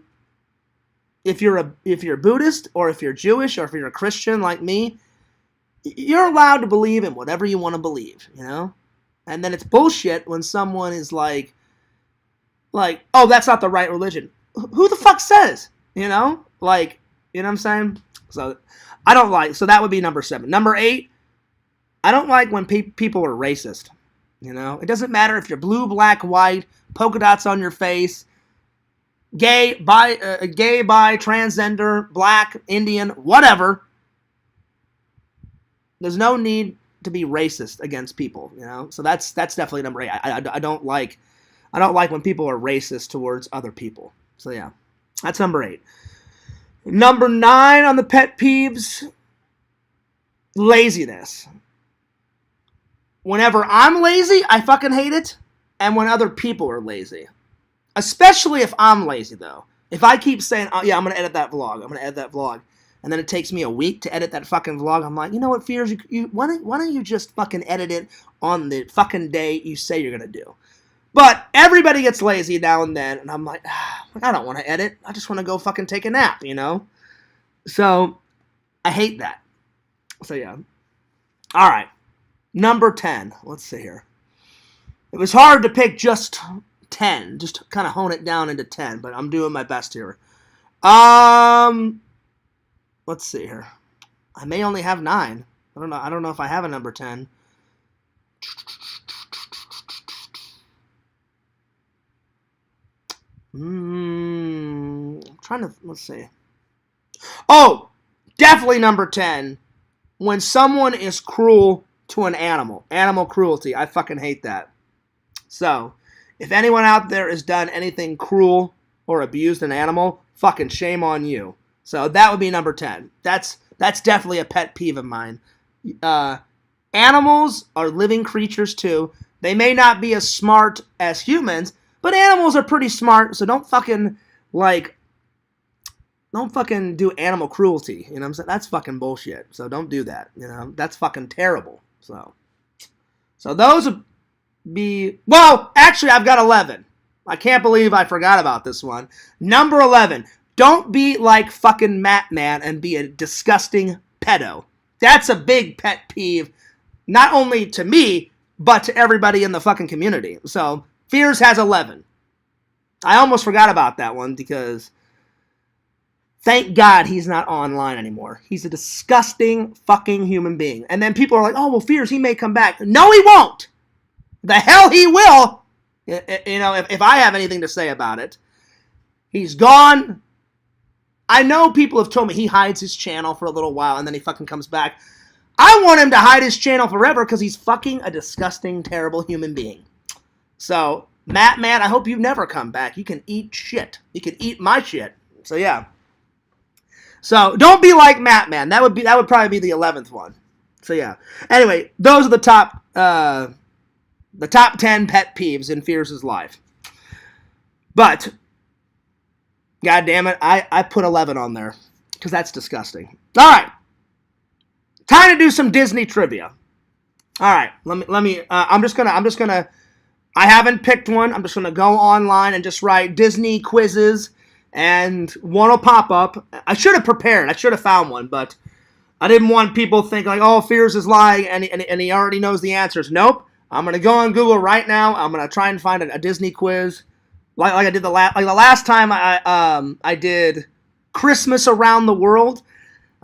Buddhist or if you're Jewish or if you're a Christian like me. You're allowed to believe in whatever you want to believe, you know? And then it's bullshit when someone is like, oh, that's not the right religion. Who the fuck says? You know? Like, you know what I'm saying? So, I don't like, so that would be number 7. Number 8, I don't like when people are racist, you know? It doesn't matter if you're blue, black, white, polka dots on your face, gay, bi, transgender, black, Indian, whatever. There's no need to be racist against people, you know. So that's definitely number 8. I don't like when people are racist towards other people. So yeah, that's number 8. Number 9 on the pet peeves, laziness. Whenever I'm lazy, I fucking hate it, and when other people are lazy, especially if I'm lazy though. If I keep saying, oh yeah, I'm gonna edit that vlog, and then it takes me a week to edit that fucking vlog. I'm like, you know what, Fears? Why don't you just fucking edit it on the fucking day you say you're going to do? But everybody gets lazy now and then, and I'm like, I don't want to edit. I just want to go fucking take a nap, you know? So, I hate that. So, yeah. All right. Number 10. Let's see here. It was hard to pick just 10. Just kind of hone it down into 10, but I'm doing my best here. Let's see here. I may only have 9. I don't know if I have a number 10. I'm trying to, let's see. Oh, definitely number 10. When someone is cruel to an animal. Animal cruelty. I fucking hate that. So, if anyone out there has done anything cruel or abused an animal, fucking shame on you. So that would be number 10. That's definitely a pet peeve of mine. Animals are living creatures too. They may not be as smart as humans, but animals are pretty smart, so don't fucking do animal cruelty. You know what I'm saying? That's fucking bullshit. So don't do that. You know, that's fucking terrible. So those would be, well, actually I've got 11. I can't believe I forgot about this one. Number 11. Don't be like fucking Matt Man and be a disgusting pedo. That's a big pet peeve, not only to me, but to everybody in the fucking community. So, Fears has 11. I almost forgot about that one because thank God he's not online anymore. He's a disgusting fucking human being. And then people are like, oh, well, Fears, he may come back. No, he won't. The hell he will. You know, if I have anything to say about it. He's gone. I know people have told me he hides his channel for a little while and then he fucking comes back. I want him to hide his channel forever because he's fucking a disgusting, terrible human being. So, Matt Man, I hope you never come back. You can eat shit. You can eat my shit. So, yeah. So, don't be like Matt Man. That would probably be the 11th one. So, yeah. Anyway, those are the top 10 pet peeves in Fears' life. But, God damn it, I put 11 on there because that's disgusting. All right. Time to do some Disney trivia. All right, let me. I'm just gonna. I haven't picked one. I'm just gonna go online and just write Disney quizzes, and one will pop up. I should have prepared. I should have found one, but I didn't want people to think like, oh, Fears is lying, and he already knows the answers. Nope. I'm gonna go on Google right now. I'm gonna try and find a Disney quiz, like I did the last time I did Christmas around the world.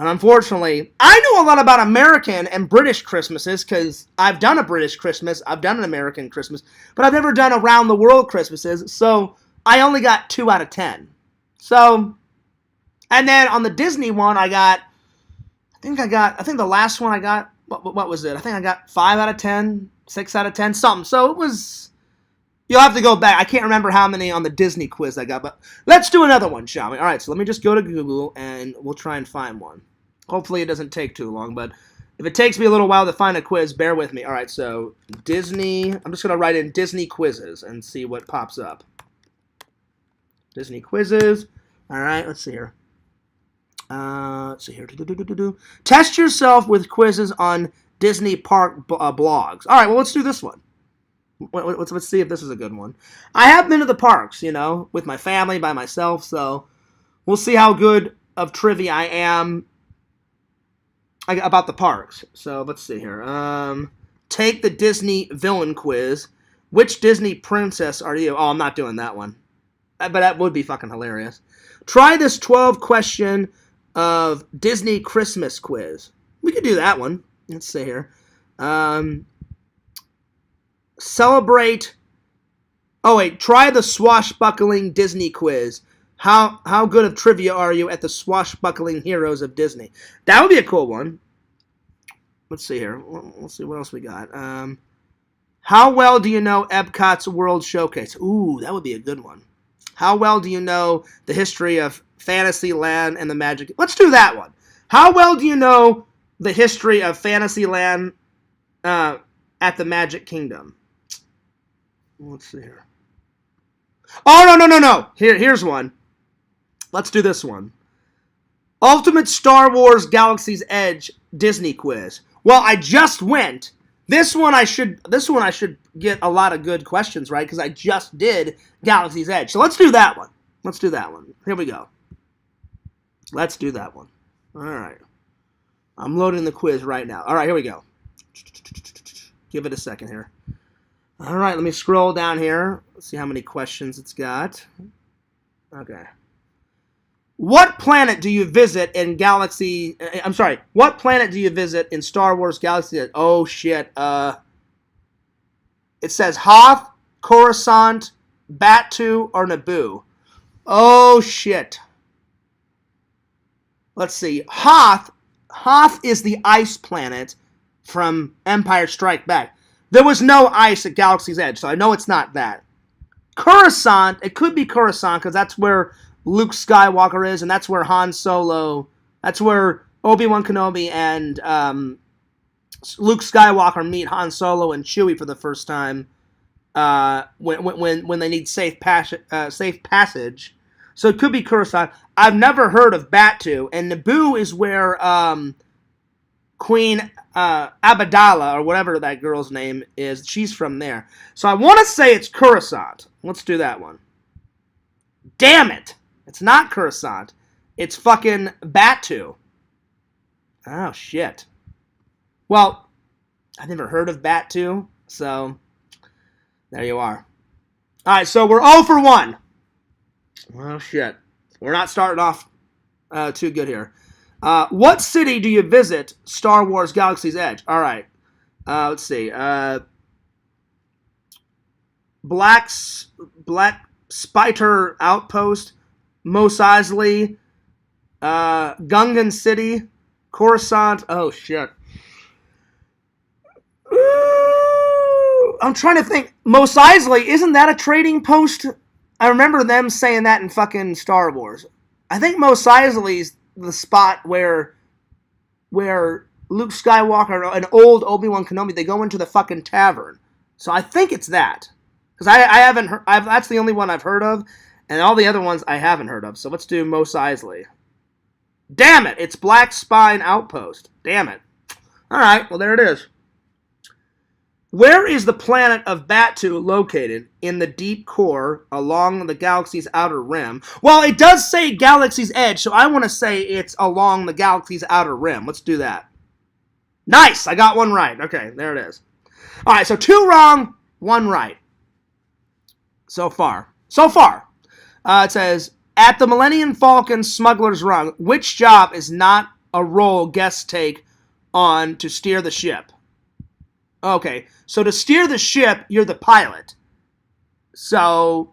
And unfortunately, I know a lot about American and British Christmases because I've done a British Christmas, I've done an American Christmas, but I've never done around the world Christmases, so I only got 2 out of 10. So, And then on the Disney one, I think the last one I got, what was it? I think I got 5 out of 10, 6 out of 10, something. So it was, you'll have to go back. I can't remember how many on the Disney quiz I got, but let's do another one, shall we? All right, so let me just go to Google, and we'll try and find one. Hopefully it doesn't take too long, but if it takes me a little while to find a quiz, bear with me. All right, so Disney, I'm just going to write in Disney quizzes and see what pops up. Disney quizzes. All right, let's see here. Let's see here. Test yourself with quizzes on Disney park blogs. All right, well, let's do this one. Let's see if this is a good one. I have been to the parks, you know, with my family, by myself, so we'll see how good of trivia I am about the parks. So let's see here. Take the Disney villain quiz. Which Disney princess are you? Oh, I'm not doing that one. But that would be fucking hilarious. Try this 12-question of Disney Christmas quiz. We could do that one. Let's see here. Celebrate. Oh wait, try the swashbuckling Disney quiz. How good of trivia are you at the swashbuckling heroes of Disney? That would be a cool one. Let's see here. Let's see what else we got. How well do you know Epcot's World Showcase? Ooh, that would be a good one. How well do you know the history of Fantasyland and the Magic? Let's do that one. How well do you know the history of Fantasyland at the Magic Kingdom? Let's see here. Oh, no. Here's one. Let's do this one. Ultimate Star Wars Galaxy's Edge Disney quiz. Well, I just went. This one I should get a lot of good questions right because I just did Galaxy's Edge. So let's do that one. Here we go. Let's do that one. All right. I'm loading the quiz right now. All right, here we go. Give it a second here. All right, let me scroll down here. Let's see how many questions it's got. Okay. What planet do you visit in what planet do you visit in Star Wars Galaxy? Oh, shit. It says Hoth, Coruscant, Batu, or Naboo. Oh, shit. Let's see. Hoth is the ice planet from Empire Strike Back. There was no ice at Galaxy's Edge, so I know it's not that. Coruscant, it could be Coruscant, because that's where Luke Skywalker is, and that's where Han Solo, that's where Obi-Wan Kenobi and Luke Skywalker meet Han Solo and Chewie for the first time when they need safe passage. So it could be Coruscant. I've never heard of Batu, and Naboo is where Queen Amidala, or whatever that girl's name is, she's from there. So I want to say it's Coruscant. Let's do that one. Damn it! It's not Coruscant. It's fucking Batu. Oh, shit. Well, I've never heard of Batu, so there you are. Alright, so we're 0 for 1. Oh, shit. We're not starting off too good here. What city do you visit Star Wars Galaxy's Edge? Alright. Let's see. Black Spiter Outpost, Mos Eisley, Gungan City, Coruscant. Oh, shit. I'm trying to think. Mos Eisley, isn't that a trading post? I remember them saying that in fucking Star Wars. I think Mos Eisley's the spot where Luke Skywalker and old Obi-Wan Kenobi, they go into the fucking tavern. So I think it's that. Because I haven't heard, that's the only one I've heard of, and all the other ones I haven't heard of. So let's do Mos Eisley. Damn it, it's Black Spine Outpost. Damn it. Alright, well there it is. Where is the planet of Batu located? In the deep core, along the galaxy's outer rim. Well, it does say Galaxy's Edge, so I want to say it's along the galaxy's outer rim. Let's do that. Nice! I got one right. Okay, there it is. Alright, so 2 wrong, 1 right. So far. It says, at the Millennium Falcon Smuggler's Run, which job is not a role guests take on to steer the ship? Okay, so to steer the ship, you're the pilot. So,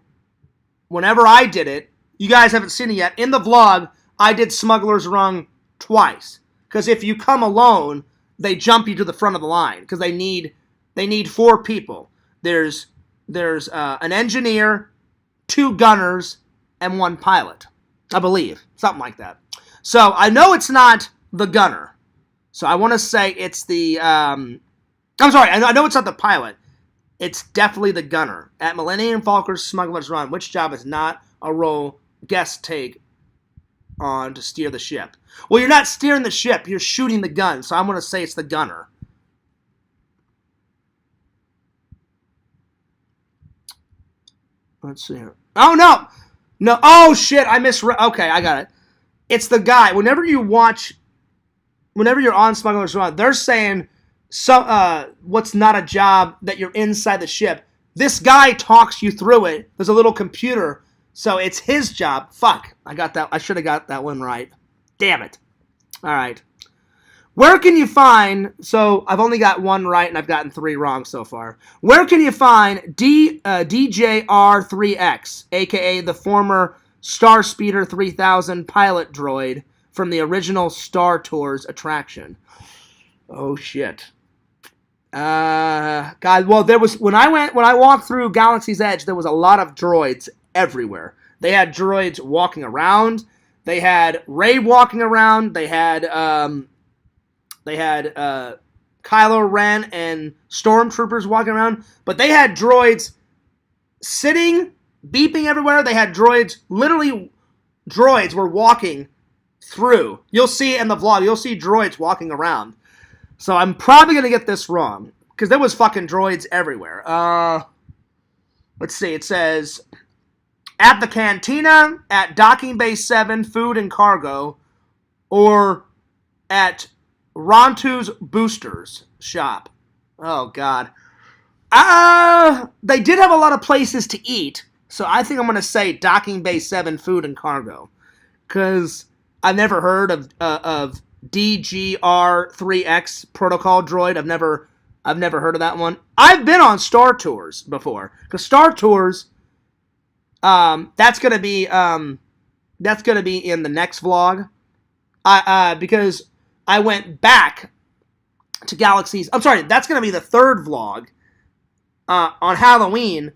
whenever I did it, you guys haven't seen it yet, in the vlog, I did Smuggler's Run twice. Because if you come alone, they jump you to the front of the line. Because they need 4 people. There's an engineer, 2 gunners, and 1 pilot. I believe. Something like that. So I know it's not the gunner. So I want to say it's the... I'm sorry, I know it's not the pilot. It's definitely the gunner. At Millennium Falcon's Smuggler's Run, which job is not a role guests take on to steer the ship? Well, you're not steering the ship. You're shooting the gun. So I'm going to say it's the gunner. Let's see here. Oh, no. No. Oh, shit. I misread. Okay, I got it. It's the guy. Whenever you're on Smuggler's Run, they're saying... what's not a job that you're inside the ship. This guy talks you through it. There's a little computer, so it's his job. Fuck, I got that. I should have got that one right. Damn it. All right. Where can you find? So I've only got 1 right, and I've gotten 3 wrong so far. Where can you find DJR3X, aka the former Starspeeder 3000 pilot droid from the original Star Tours attraction? Oh shit. God, well, there was when I walked through Galaxy's Edge, there was a lot of droids everywhere. They had droids walking around. They had Rey walking around. They had Kylo Ren and stormtroopers walking around. But they had droids sitting, beeping everywhere. They had droids, literally, droids were walking through. You'll see in the vlog. You'll see droids walking around. So I'm probably going to get this wrong. Because there was fucking droids everywhere. Let's see. It says, at the Cantina, at Docking Bay 7, Food and Cargo, or at Rontu's Boosters Shop. Oh, God. They did have a lot of places to eat. So I think I'm going to say Docking Bay 7, Food and Cargo. Because I've never heard of DGR3X protocol droid. I've never heard of that one. I've been on Star Tours before, because Star Tours, that's gonna be in the next vlog. Because I went back to Galaxies. I'm sorry, that's gonna be the 3rd vlog. On Halloween,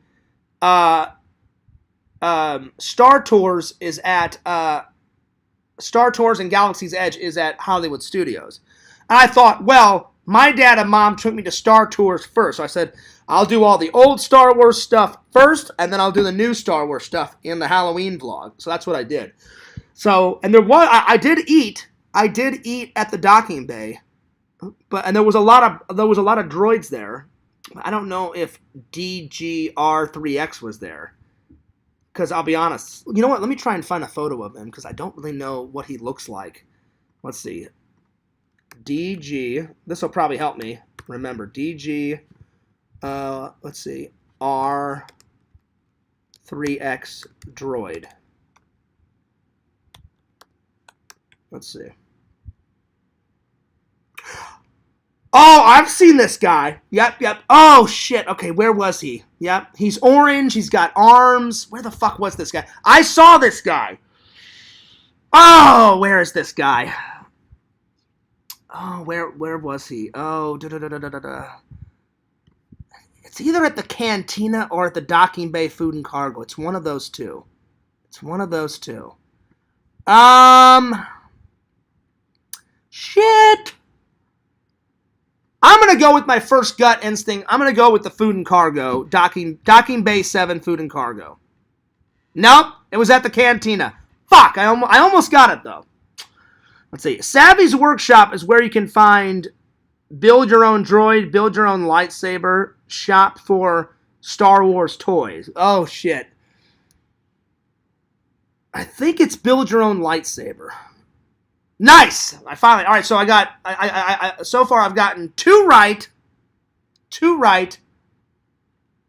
Star Tours and Galaxy's Edge is at Hollywood Studios. And I thought, well, my dad and mom took me to Star Tours first. So I said, I'll do all the old Star Wars stuff first, and then I'll do the new Star Wars stuff in the Halloween vlog. So that's what I did. So, and I did eat at the docking bay. And there was a lot of droids there. I don't know if DGR3X was there. Because I'll be honest. You know what? Let me try and find a photo of him, because I don't really know what he looks like. Let's see. DG. This will probably help me remember. DG. Let's see. R3X droid. Let's see. Oh, I've seen this guy. Yep. Oh, shit. Okay, where was he? Yep. He's orange. He's got arms. Where the fuck was this guy? I saw this guy. Oh, where is this guy? Oh, where was he? Oh, It's either at the Cantina or at the Docking Bay Food and Cargo. It's one of those two. Shit. I'm going to go with my first gut instinct. I'm going to go with the Food and Cargo. Docking Bay 7 Food and Cargo. Nope. It was at the Cantina. Fuck. I almost got it, though. Let's see. Savvy's Workshop is where you can find build your own droid, build your own lightsaber, shop for Star Wars toys. Oh, shit. I think it's build your own lightsaber. Nice! I finally... Alright, so so far I've gotten 2 right,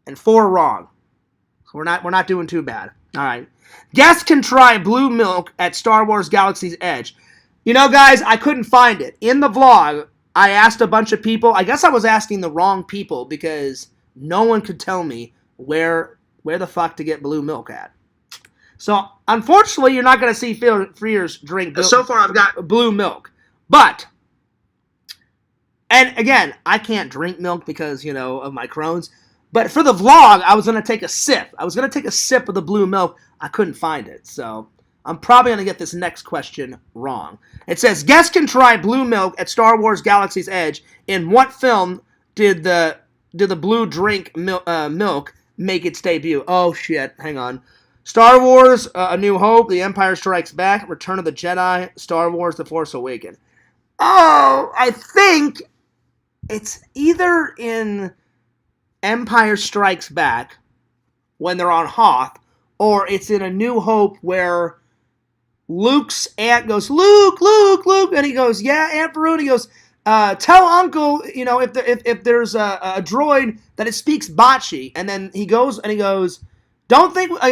and 4 wrong. So we're not doing too bad. Alright. Guests can try blue milk at Star Wars Galaxy's Edge. You know, guys, I couldn't find it. In the vlog, I asked a bunch of people. I guess I was asking the wrong people, because no one could tell me where the fuck to get blue milk at. So, unfortunately, you're not going to see Fears drink So far, I've got blue milk. But, and again, I can't drink milk because, of my Crohn's. But for the vlog, I was going to take a sip. I was going to take a sip of the blue milk. I couldn't find it. So, I'm probably going to get this next question wrong. It says, guests can try blue milk at Star Wars Galaxy's Edge. In what film did the blue drink milk make its debut? Oh, shit. Hang on. Star Wars, A New Hope, The Empire Strikes Back, Return of the Jedi, Star Wars, The Force Awakens. Oh, I think it's either in Empire Strikes Back when they're on Hoth, or it's in A New Hope where Luke's aunt goes, Luke, and he goes, yeah, Aunt Beru, and he goes, tell Uncle, if there's a droid that it speaks Bocce, and then he goes, don't think, I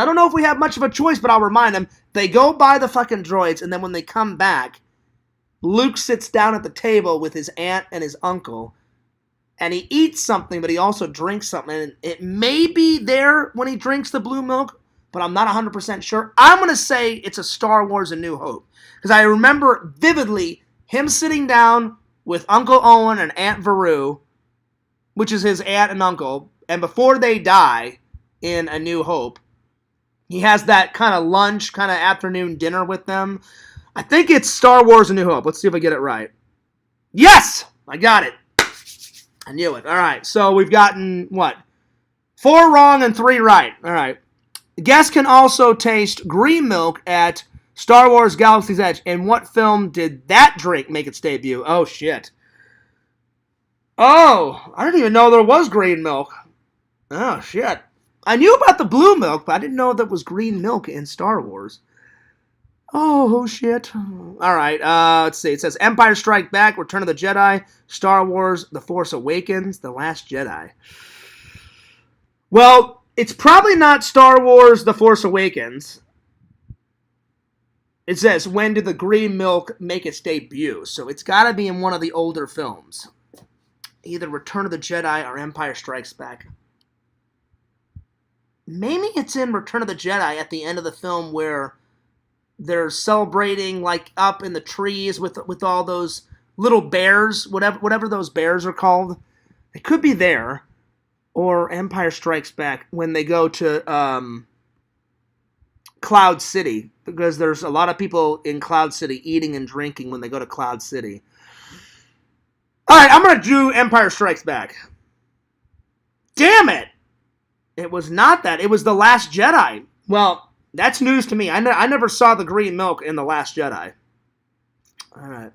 don't know if we have much of a choice, but I'll remind him, they go by the fucking droids, and then when they come back, Luke sits down at the table with his aunt and his uncle, and he eats something, but he also drinks something, and it may be there when he drinks the blue milk, but I'm not 100% sure. I'm going to say it's a Star Wars A New Hope, because I remember vividly him sitting down with Uncle Owen and Aunt Beru, which is his aunt and uncle, and before they die in A New Hope, he has that kind of lunch, kind of afternoon dinner with them. I think it's Star Wars A New Hope. Let's see if I get it right. Yes! I got it. I knew it. All right, so we've gotten, 4 wrong and 3 right. All right. Guests can also taste green milk at Star Wars Galaxy's Edge. In what film did that drink make its debut? Oh, shit. Oh, I didn't even know there was green milk. Oh, shit. I knew about the blue milk, but I didn't know there was green milk in Star Wars. Oh, shit. All right, let's see. It says Empire Strikes Back, Return of the Jedi, Star Wars, The Force Awakens, The Last Jedi. Well, it's probably not Star Wars, The Force Awakens. It says, when did the green milk make its debut? So it's got to be in one of the older films. Either Return of the Jedi or Empire Strikes Back. Maybe it's in Return of the Jedi at the end of the film where they're celebrating, like, up in the trees with all those little bears, whatever those bears are called. It could be there. Or Empire Strikes Back when they go to Cloud City, because there's a lot of people in Cloud City eating and drinking when they go to Cloud City. All right, I'm going to do Empire Strikes Back. Damn it! It was not that. It was The Last Jedi. Well, that's news to me. I never saw the green milk in The Last Jedi. All right.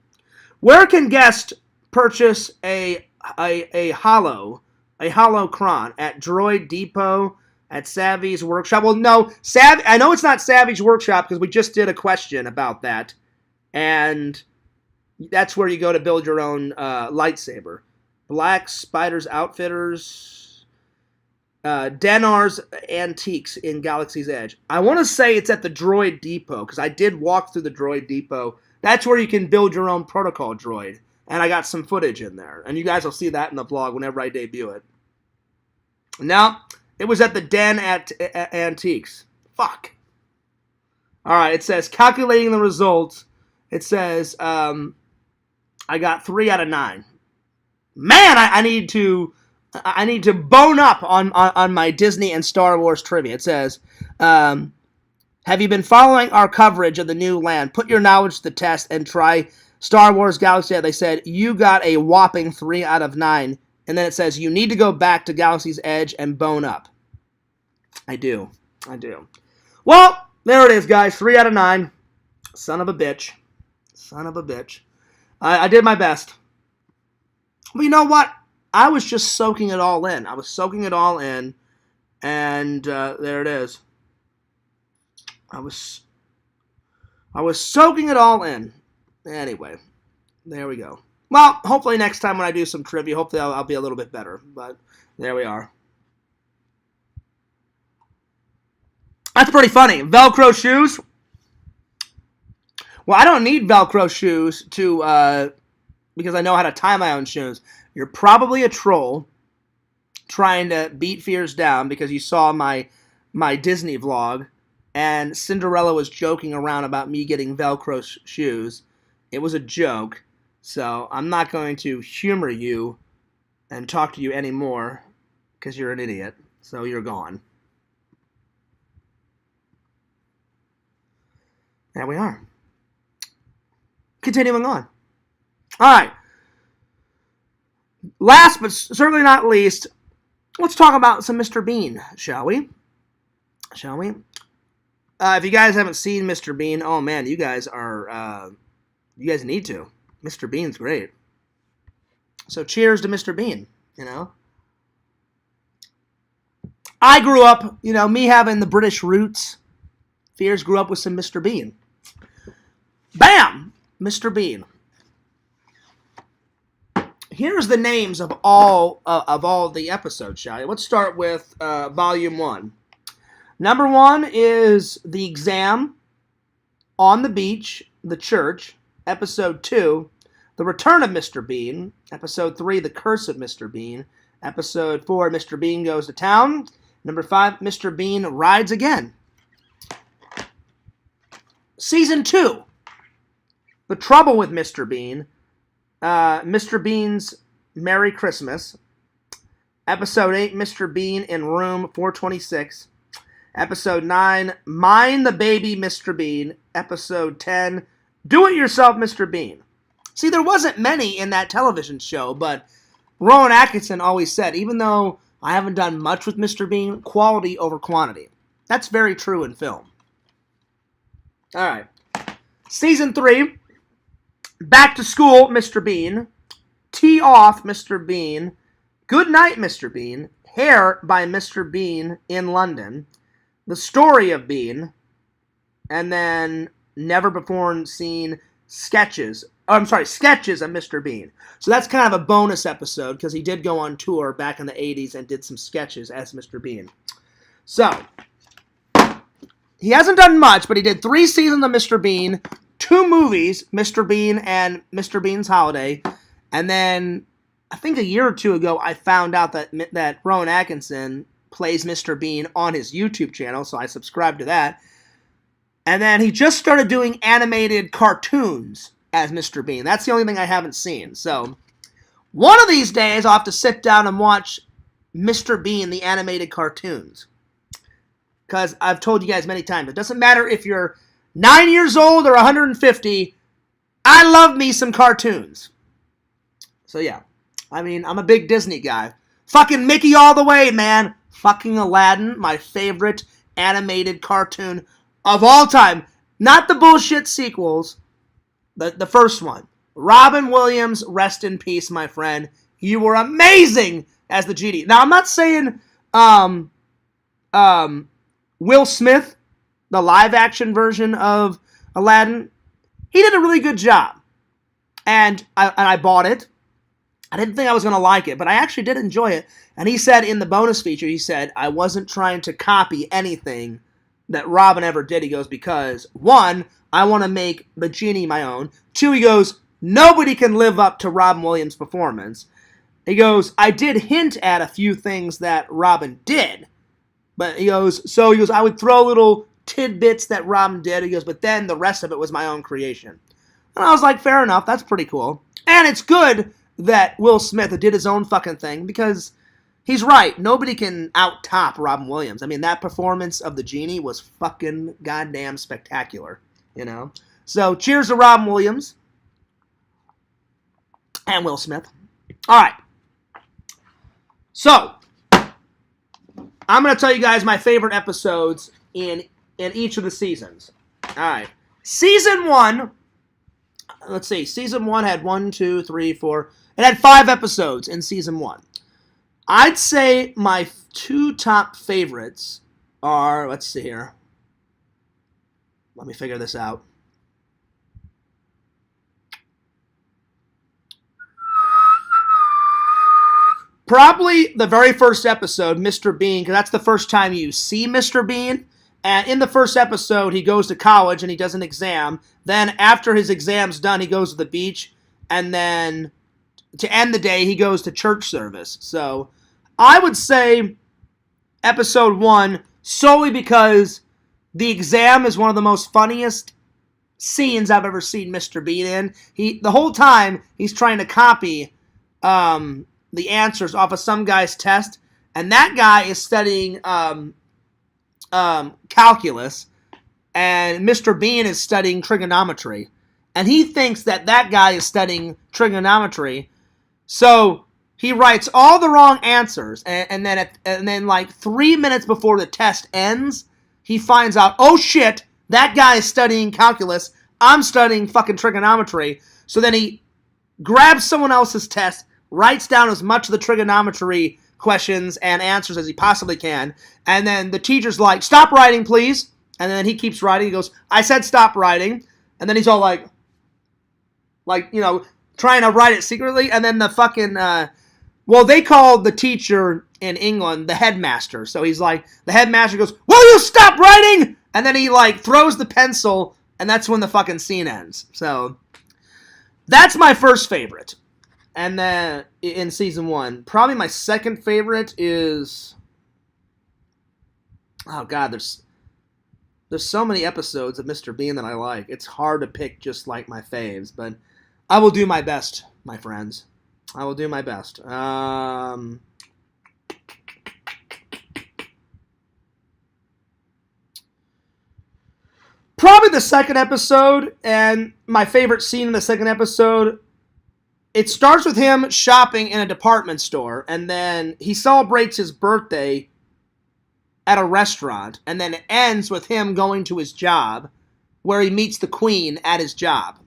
Where can guests purchase a holocron? At Droid Depot, at Savvy's Workshop? Well, no. I know it's not Savvy's Workshop because we just did a question about that. And that's where you go to build your own lightsaber. Black Spiders Outfitters, Denar's Antiques in Galaxy's Edge. I want to say it's at the Droid Depot because I did walk through the Droid Depot. That's where you can build your own protocol droid. And I got some footage in there. And you guys will see that in the vlog whenever I debut it. No, it was at the Den at Antiques. Fuck. Alright, it says, calculating the results, it says, I got 3 out of 9. Man, I need to bone up on my Disney and Star Wars trivia. It says, have you been following our coverage of the new land? Put your knowledge to the test and try Star Wars Galaxy. They said, you got a whopping 3 out of 9. And then it says, you need to go back to Galaxy's Edge and bone up. I do. Well, there it is, guys. 3 out of 9. Son of a bitch. I did my best. Well, you know what? I was just soaking it all in. And there it is. I was soaking it all in. Anyway, there we go. Well, hopefully next time when I do some trivia, hopefully I'll be a little bit better. But there we are. That's pretty funny. Velcro shoes. Well, I don't need Velcro shoes because I know how to tie my own shoes. You're probably a troll trying to beat fears down because you saw my Disney vlog and Cinderella was joking around about me getting Velcro shoes. It was a joke, so I'm not going to humor you and talk to you anymore because you're an idiot, so you're gone. There we are. Continuing on. All right. Last but certainly not least, let's talk about some Mr. Bean, shall we? Shall we? If you guys haven't seen Mr. Bean, oh man, you guys need to. Mr. Bean's great. So cheers to Mr. Bean, you know. I grew up, me having the British roots. Fears grew up with some Mr. Bean. Bam! Mr. Bean. Here's the names of all the episodes, shall we? Let's start with Volume 1. Number 1 is The Exam, On the Beach, The Church. Episode 2, The Return of Mr. Bean. Episode 3, The Curse of Mr. Bean. Episode 4, Mr. Bean Goes to Town. Number 5, Mr. Bean Rides Again. Season 2, The Trouble with Mr. Bean. Mr. Bean's Merry Christmas. Episode 8, Mr. Bean in Room 426. Episode 9, Mind the Baby Mr. Bean. Episode 10, Do It Yourself Mr. Bean. See, there wasn't many in that television show, but Rowan Atkinson always said, even though I haven't done much with Mr. Bean, quality over quantity. That's very true in film. All right. Season 3, Back to School, Mr. Bean. Tee Off, Mr. Bean. Good Night, Mr. Bean. Hair by Mr. Bean in London. The Story of Bean. And then Never Before Seen Sketches. Sketches of Mr. Bean. So that's kind of a bonus episode because he did go on tour back in the 80s and did some sketches as Mr. Bean. So, he hasn't done much, but he did 3 seasons of Mr. Bean, 2 movies, Mr. Bean and Mr. Bean's Holiday, and then I think a year or 2 ago I found out that Rowan Atkinson plays Mr. Bean on his YouTube channel, so I subscribed to that. And then he just started doing animated cartoons as Mr. Bean. That's the only thing I haven't seen. So, one of these days I'll have to sit down and watch Mr. Bean, the animated cartoons. Because I've told you guys many times, it doesn't matter if you're 9 years old or 150, I love me some cartoons. So yeah, I mean, I'm a big Disney guy. Fucking Mickey all the way, man. Fucking Aladdin, my favorite animated cartoon of all time. Not the bullshit sequels, the first one. Robin Williams, rest in peace, my friend. You were amazing as the genie. Now, I'm not saying Will Smith, the live-action version of Aladdin, he did a really good job. And I bought it. I didn't think I was going to like it, but I actually did enjoy it. And he said in the bonus feature, he said, I wasn't trying to copy anything that Robin ever did. He goes, because, 1, I want to make the genie my own. 2, he goes, nobody can live up to Robin Williams' performance. He goes, I did hint at a few things that Robin did. But he goes, I would throw little tidbits that Robin did. He goes, but then the rest of it was my own creation. And I was like, fair enough, that's pretty cool. And it's good that Will Smith did his own fucking thing, because he's right. Nobody can out-top Robin Williams. I mean, that performance of the genie was fucking goddamn spectacular, you know? So, cheers to Robin Williams. And Will Smith. All right. So, I'm going to tell you guys my favorite episodes in each of the seasons. All right. Season 1, let's see. Season 1 had 1, 2, 3, 4. It had 5 episodes in Season 1. I'd say my 2 top favorites are, let's see here. Let me figure this out. Probably the very first episode, Mr. Bean, because that's the first time you see Mr. Bean. And in the first episode, he goes to college and he does an exam. Then after his exam's done, he goes to the beach. And then to end the day, he goes to church service. So I would say episode 1 solely because The exam is one of the most funniest scenes I've ever seen Mr. Bean in. The whole time he's trying to copy the answers off of some guy's test, and that guy is studying calculus, and Mr. Bean is studying trigonometry, and he thinks that guy is studying trigonometry, so he writes all the wrong answers, and then like 3 minutes before the test ends, he finds out, oh shit, that guy is studying calculus, I'm studying fucking trigonometry. So then he grabs someone else's test, writes down as much of the trigonometry questions and answers as he possibly can, and then the teacher's like, stop writing, please. And then he keeps writing. He goes, I said stop writing. And then he's all like, trying to write it secretly. And then the fucking, they called the teacher in England the headmaster. So he's like, the headmaster goes, will you stop writing? And then he throws the pencil, and that's when the fucking scene ends. So that's my first favorite. And then in season 1, probably my second favorite is, oh god, there's so many episodes of Mr. Bean that I like. It's hard to pick just like my faves, but I will do my best, my friends. I will do my best. Probably the second episode, and my favorite scene in the second episode, it starts with him shopping in a department store, and then he celebrates his birthday at a restaurant, and then it ends with him going to his job, where he meets the queen at his job.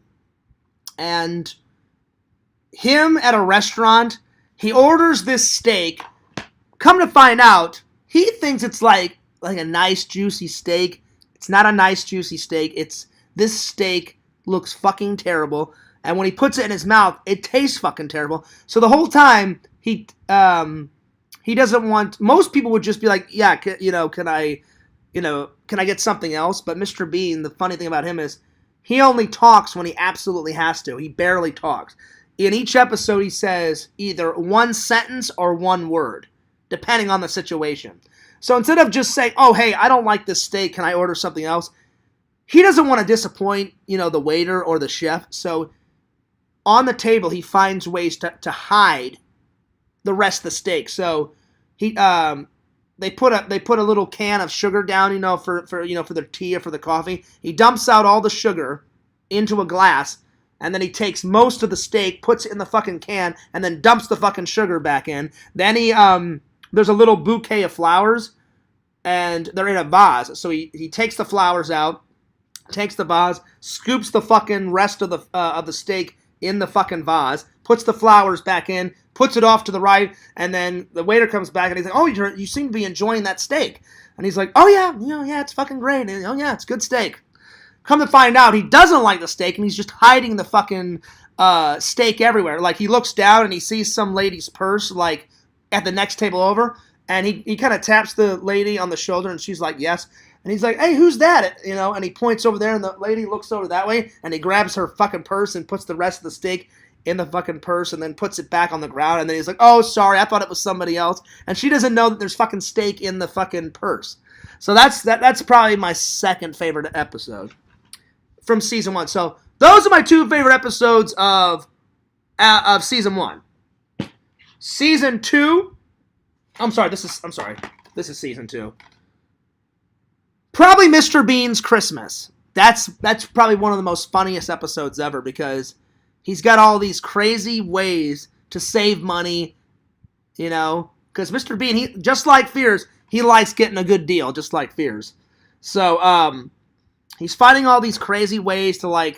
And him at a restaurant, he orders this steak. Come to find out, he thinks it's like a nice juicy steak. It's not a nice juicy steak. This steak looks fucking terrible. And when he puts it in his mouth, it tastes fucking terrible. So the whole time, he doesn't want, most people would just be like, yeah, can I get something else? But Mr. Bean, the funny thing about him is, he only talks when he absolutely has to. He barely talks. In each episode, he says either one sentence or one word, depending on the situation. So instead of just saying, oh, hey, I don't like this steak, can I order something else? He doesn't want to disappoint, the waiter or the chef. So on the table, he finds ways to hide the rest of the steak. So they put a little can of sugar down, for their tea or for the coffee. He dumps out all the sugar into a glass, and then he takes most of the steak, puts it in the fucking can, and then dumps the fucking sugar back in. Then there's a little bouquet of flowers, and they're in a vase. So he takes the flowers out, takes the vase, scoops the fucking rest of the steak in the fucking vase, puts the flowers back in, puts it off to the right, and then the waiter comes back and he's like, oh, you seem to be enjoying that steak. And he's like, oh yeah, it's fucking great. And, oh yeah, it's good steak. Come to find out, he doesn't like the steak, and he's just hiding the fucking steak everywhere. Like, he looks down and he sees some lady's purse, at the next table over, and he kind of taps the lady on the shoulder, and she's like, yes. And he's like, hey, who's that? And he points over there, and the lady looks over that way, and he grabs her fucking purse and puts the rest of the steak in the fucking purse and then puts it back on the ground, and then he's like, oh, sorry, I thought it was somebody else. And she doesn't know that there's fucking steak in the fucking purse. So that's probably my second favorite episode from season 1. So those are my 2 favorite episodes of season 1. Season 2, this is season 2. Probably Mr. Bean's Christmas. That's probably one of the most funniest episodes ever, because he's got all these crazy ways to save money, because Mr. Bean, he, just like Fears, he likes getting a good deal, just like Fears. So, he's finding all these crazy ways to,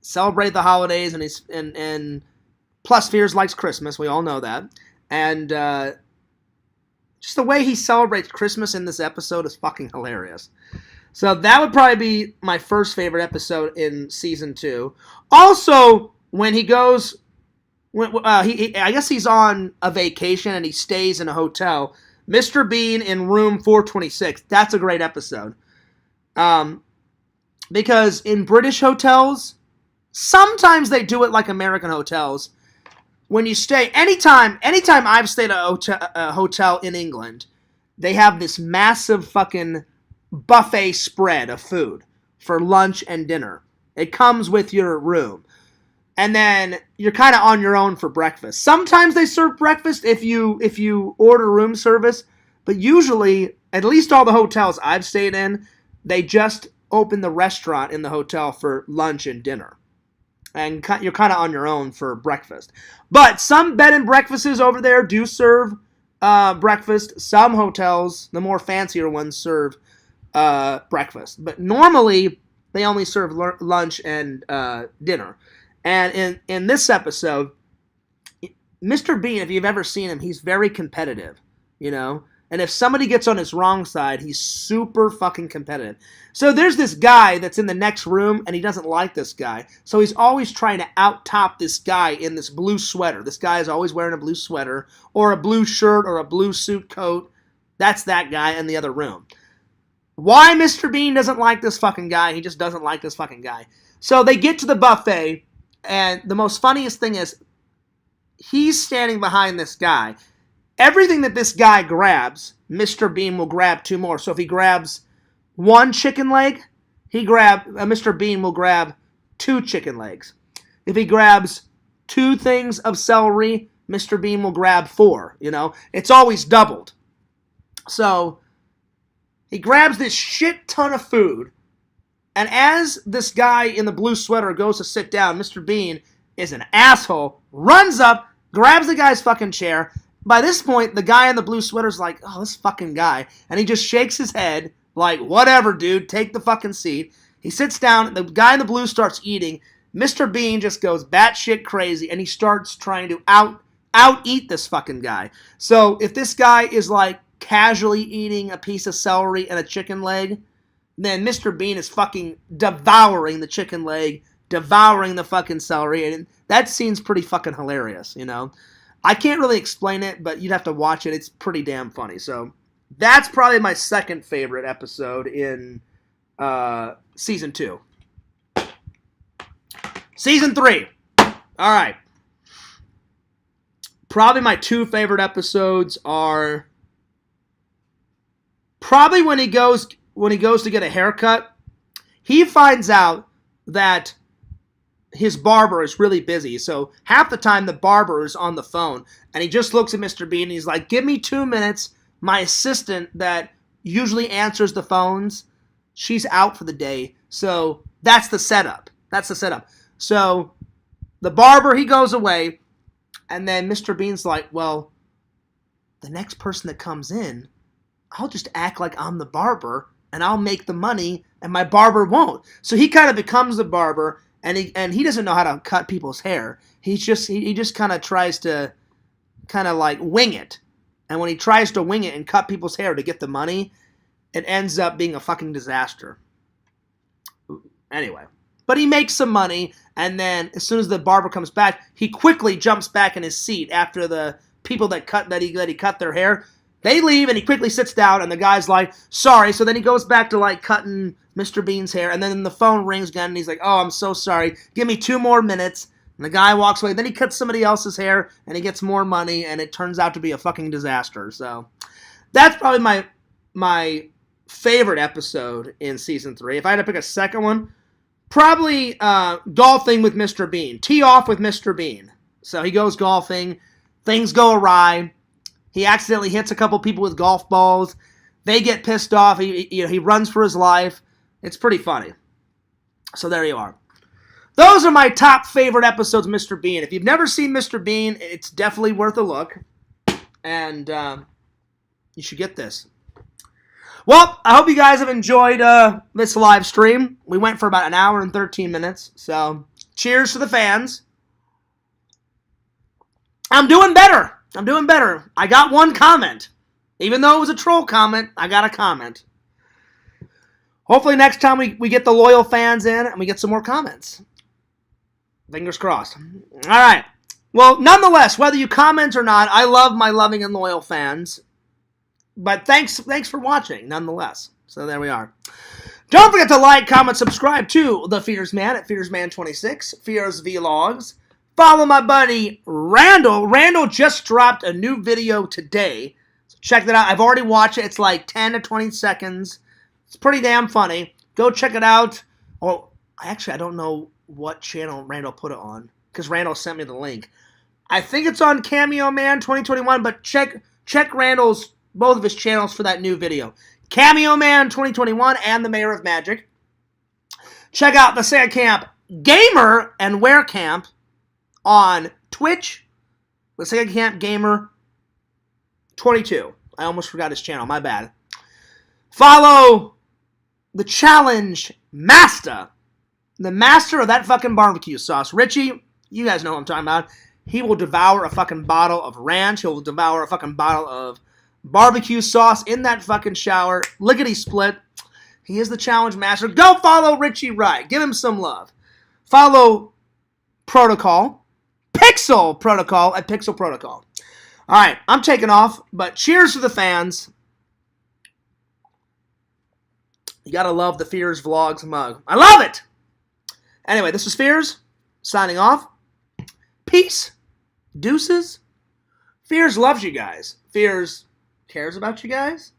celebrate the holidays, and plus Fears likes Christmas, we all know that. And, just the way he celebrates Christmas in this episode is fucking hilarious. So that would probably be my first favorite episode in season 2. Also, when he goes, I guess he's on a vacation and he stays in a hotel. Mr. Bean in room 426. That's a great episode. Because in British hotels, sometimes they do it like American hotels. When you stay, anytime I've stayed at a hotel in England, they have this massive fucking buffet spread of food for lunch and dinner. It comes with your room. And then you're kind of on your own for breakfast. Sometimes they serve breakfast if you order room service, but usually, at least all the hotels I've stayed in, they just open the restaurant in the hotel for lunch and dinner. And you're kind of on your own for breakfast. But some bed and breakfasts over there do serve breakfast. Some hotels, the more fancier ones, serve breakfast. But normally, they only serve lunch and dinner. And in this episode, Mr. Bean, if you've ever seen him, he's very competitive, you know? And if somebody gets on his wrong side, he's super fucking competitive. So there's this guy that's in the next room, and he doesn't like this guy. So he's always trying to out-top this guy in this blue sweater. This guy is always wearing a blue sweater, or a blue shirt, or a blue suit coat. That's that guy in the other room. Why Mr. Bean doesn't like this fucking guy? He just doesn't like this fucking guy. So they get to the buffet, and the most funniest thing is, he's standing behind this guy. Everything that this guy grabs, Mr. Bean will grab 2 more. So if he grabs 1 chicken leg, Mr. Bean will grab 2 chicken legs. If he grabs 2 things of celery, Mr. Bean will grab 4. You know, it's always doubled. So he grabs this shit ton of food. And as this guy in the blue sweater goes to sit down, Mr. Bean is an asshole, runs up, grabs the guy's fucking chair. By this point, the guy in the blue sweater's like, oh, this fucking guy. And he just shakes his head like, whatever, dude, take the fucking seat. He sits down, the guy in the blue starts eating. Mr. Bean just goes batshit crazy, and he starts trying to out-eat this fucking guy. So if this guy is like casually eating a piece of celery and a chicken leg, then Mr. Bean is fucking devouring the chicken leg, devouring the fucking celery, and that scene's pretty fucking hilarious, you know? I can't really explain it, but you'd have to watch it. It's pretty damn funny. So that's probably my second favorite episode in Season 2. Season 3. All right. Probably my 2 favorite episodes are probably when he goes to get a haircut. He finds out that his barber is really busy. So half the time the barber is on the phone, and he just looks at Mr. Bean and he's like, give me 2 minutes. My assistant that usually answers the phones, she's out for the day. So that's the setup. So the barber, he goes away, and then Mr. Bean's like, well, the next person that comes in, I'll just act like I'm the barber, and I'll make the money, and my barber won't. So he kind of becomes the barber, and he doesn't know how to cut people's hair. He just kind of tries to kind of like wing it. And when he tries to wing it and cut people's hair to get the money, it ends up being a fucking disaster. Anyway. But he makes some money, and then as soon as the barber comes back, he quickly jumps back in his seat after the people that he cut their hair. They leave, and he quickly sits down, and the guy's like, sorry. So then he goes back to, like, cutting Mr. Bean's hair, and then the phone rings again, and he's like, oh, I'm so sorry. Give me 2 more minutes. And the guy walks away. Then he cuts somebody else's hair, and he gets more money, and it turns out to be a fucking disaster. So that's probably my favorite episode in Season 3. If I had to pick a second one, probably golfing with Mr. Bean. Tee off with Mr. Bean. So he goes golfing. Things go awry. He accidentally hits a couple people with golf balls. They get pissed off. He runs for his life. It's pretty funny. So there you are. Those are my top favorite episodes of Mr. Bean. If you've never seen Mr. Bean, it's definitely worth a look. And you should get this. Well, I hope you guys have enjoyed this live stream. We went for about an hour and 13 minutes. So cheers to the fans. I'm doing better. I got 1 comment. Even though it was a troll comment, I got a comment. Hopefully next time we get the loyal fans in and we get some more comments. Fingers crossed. All right. Well, nonetheless, whether you comment or not, I love my loving and loyal fans. But thanks for watching, nonetheless. So there we are. Don't forget to like, comment, subscribe to The Fears Man at FearsMan26, Fears Vlogs. Follow my buddy Randall. Randall just dropped a new video today. So check that out. I've already watched it. It's like 10 to 20 seconds. It's pretty damn funny. Go check it out. Oh, actually, I don't know what channel Randall put it on because Randall sent me the link. I think it's on Cameo Man 2021, but check Randall's both of his channels for that new video. Cameo Man 2021 and the Mayor of Magic. Check out the Sega Camp Gamer and Wear Camp on Twitch. The Sega Camp Gamer 22. I almost forgot his channel. My bad. Follow the Challenge Master. The master of that fucking barbecue sauce. Richie, you guys know what I'm talking about. He will devour a fucking bottle of ranch. He'll devour a fucking bottle of barbecue sauce in that fucking shower. Lickety split. He is the challenge master. Go follow Richie Wright. Give him some love. Follow Protocol. Pixel Protocol at Pixel Protocol. All right, I'm taking off, but cheers to the fans. You gotta love the Fears Vlogs mug. I love it! Anyway, this is Fears, signing off. Peace. Deuces. Fears loves you guys. Fears cares about you guys.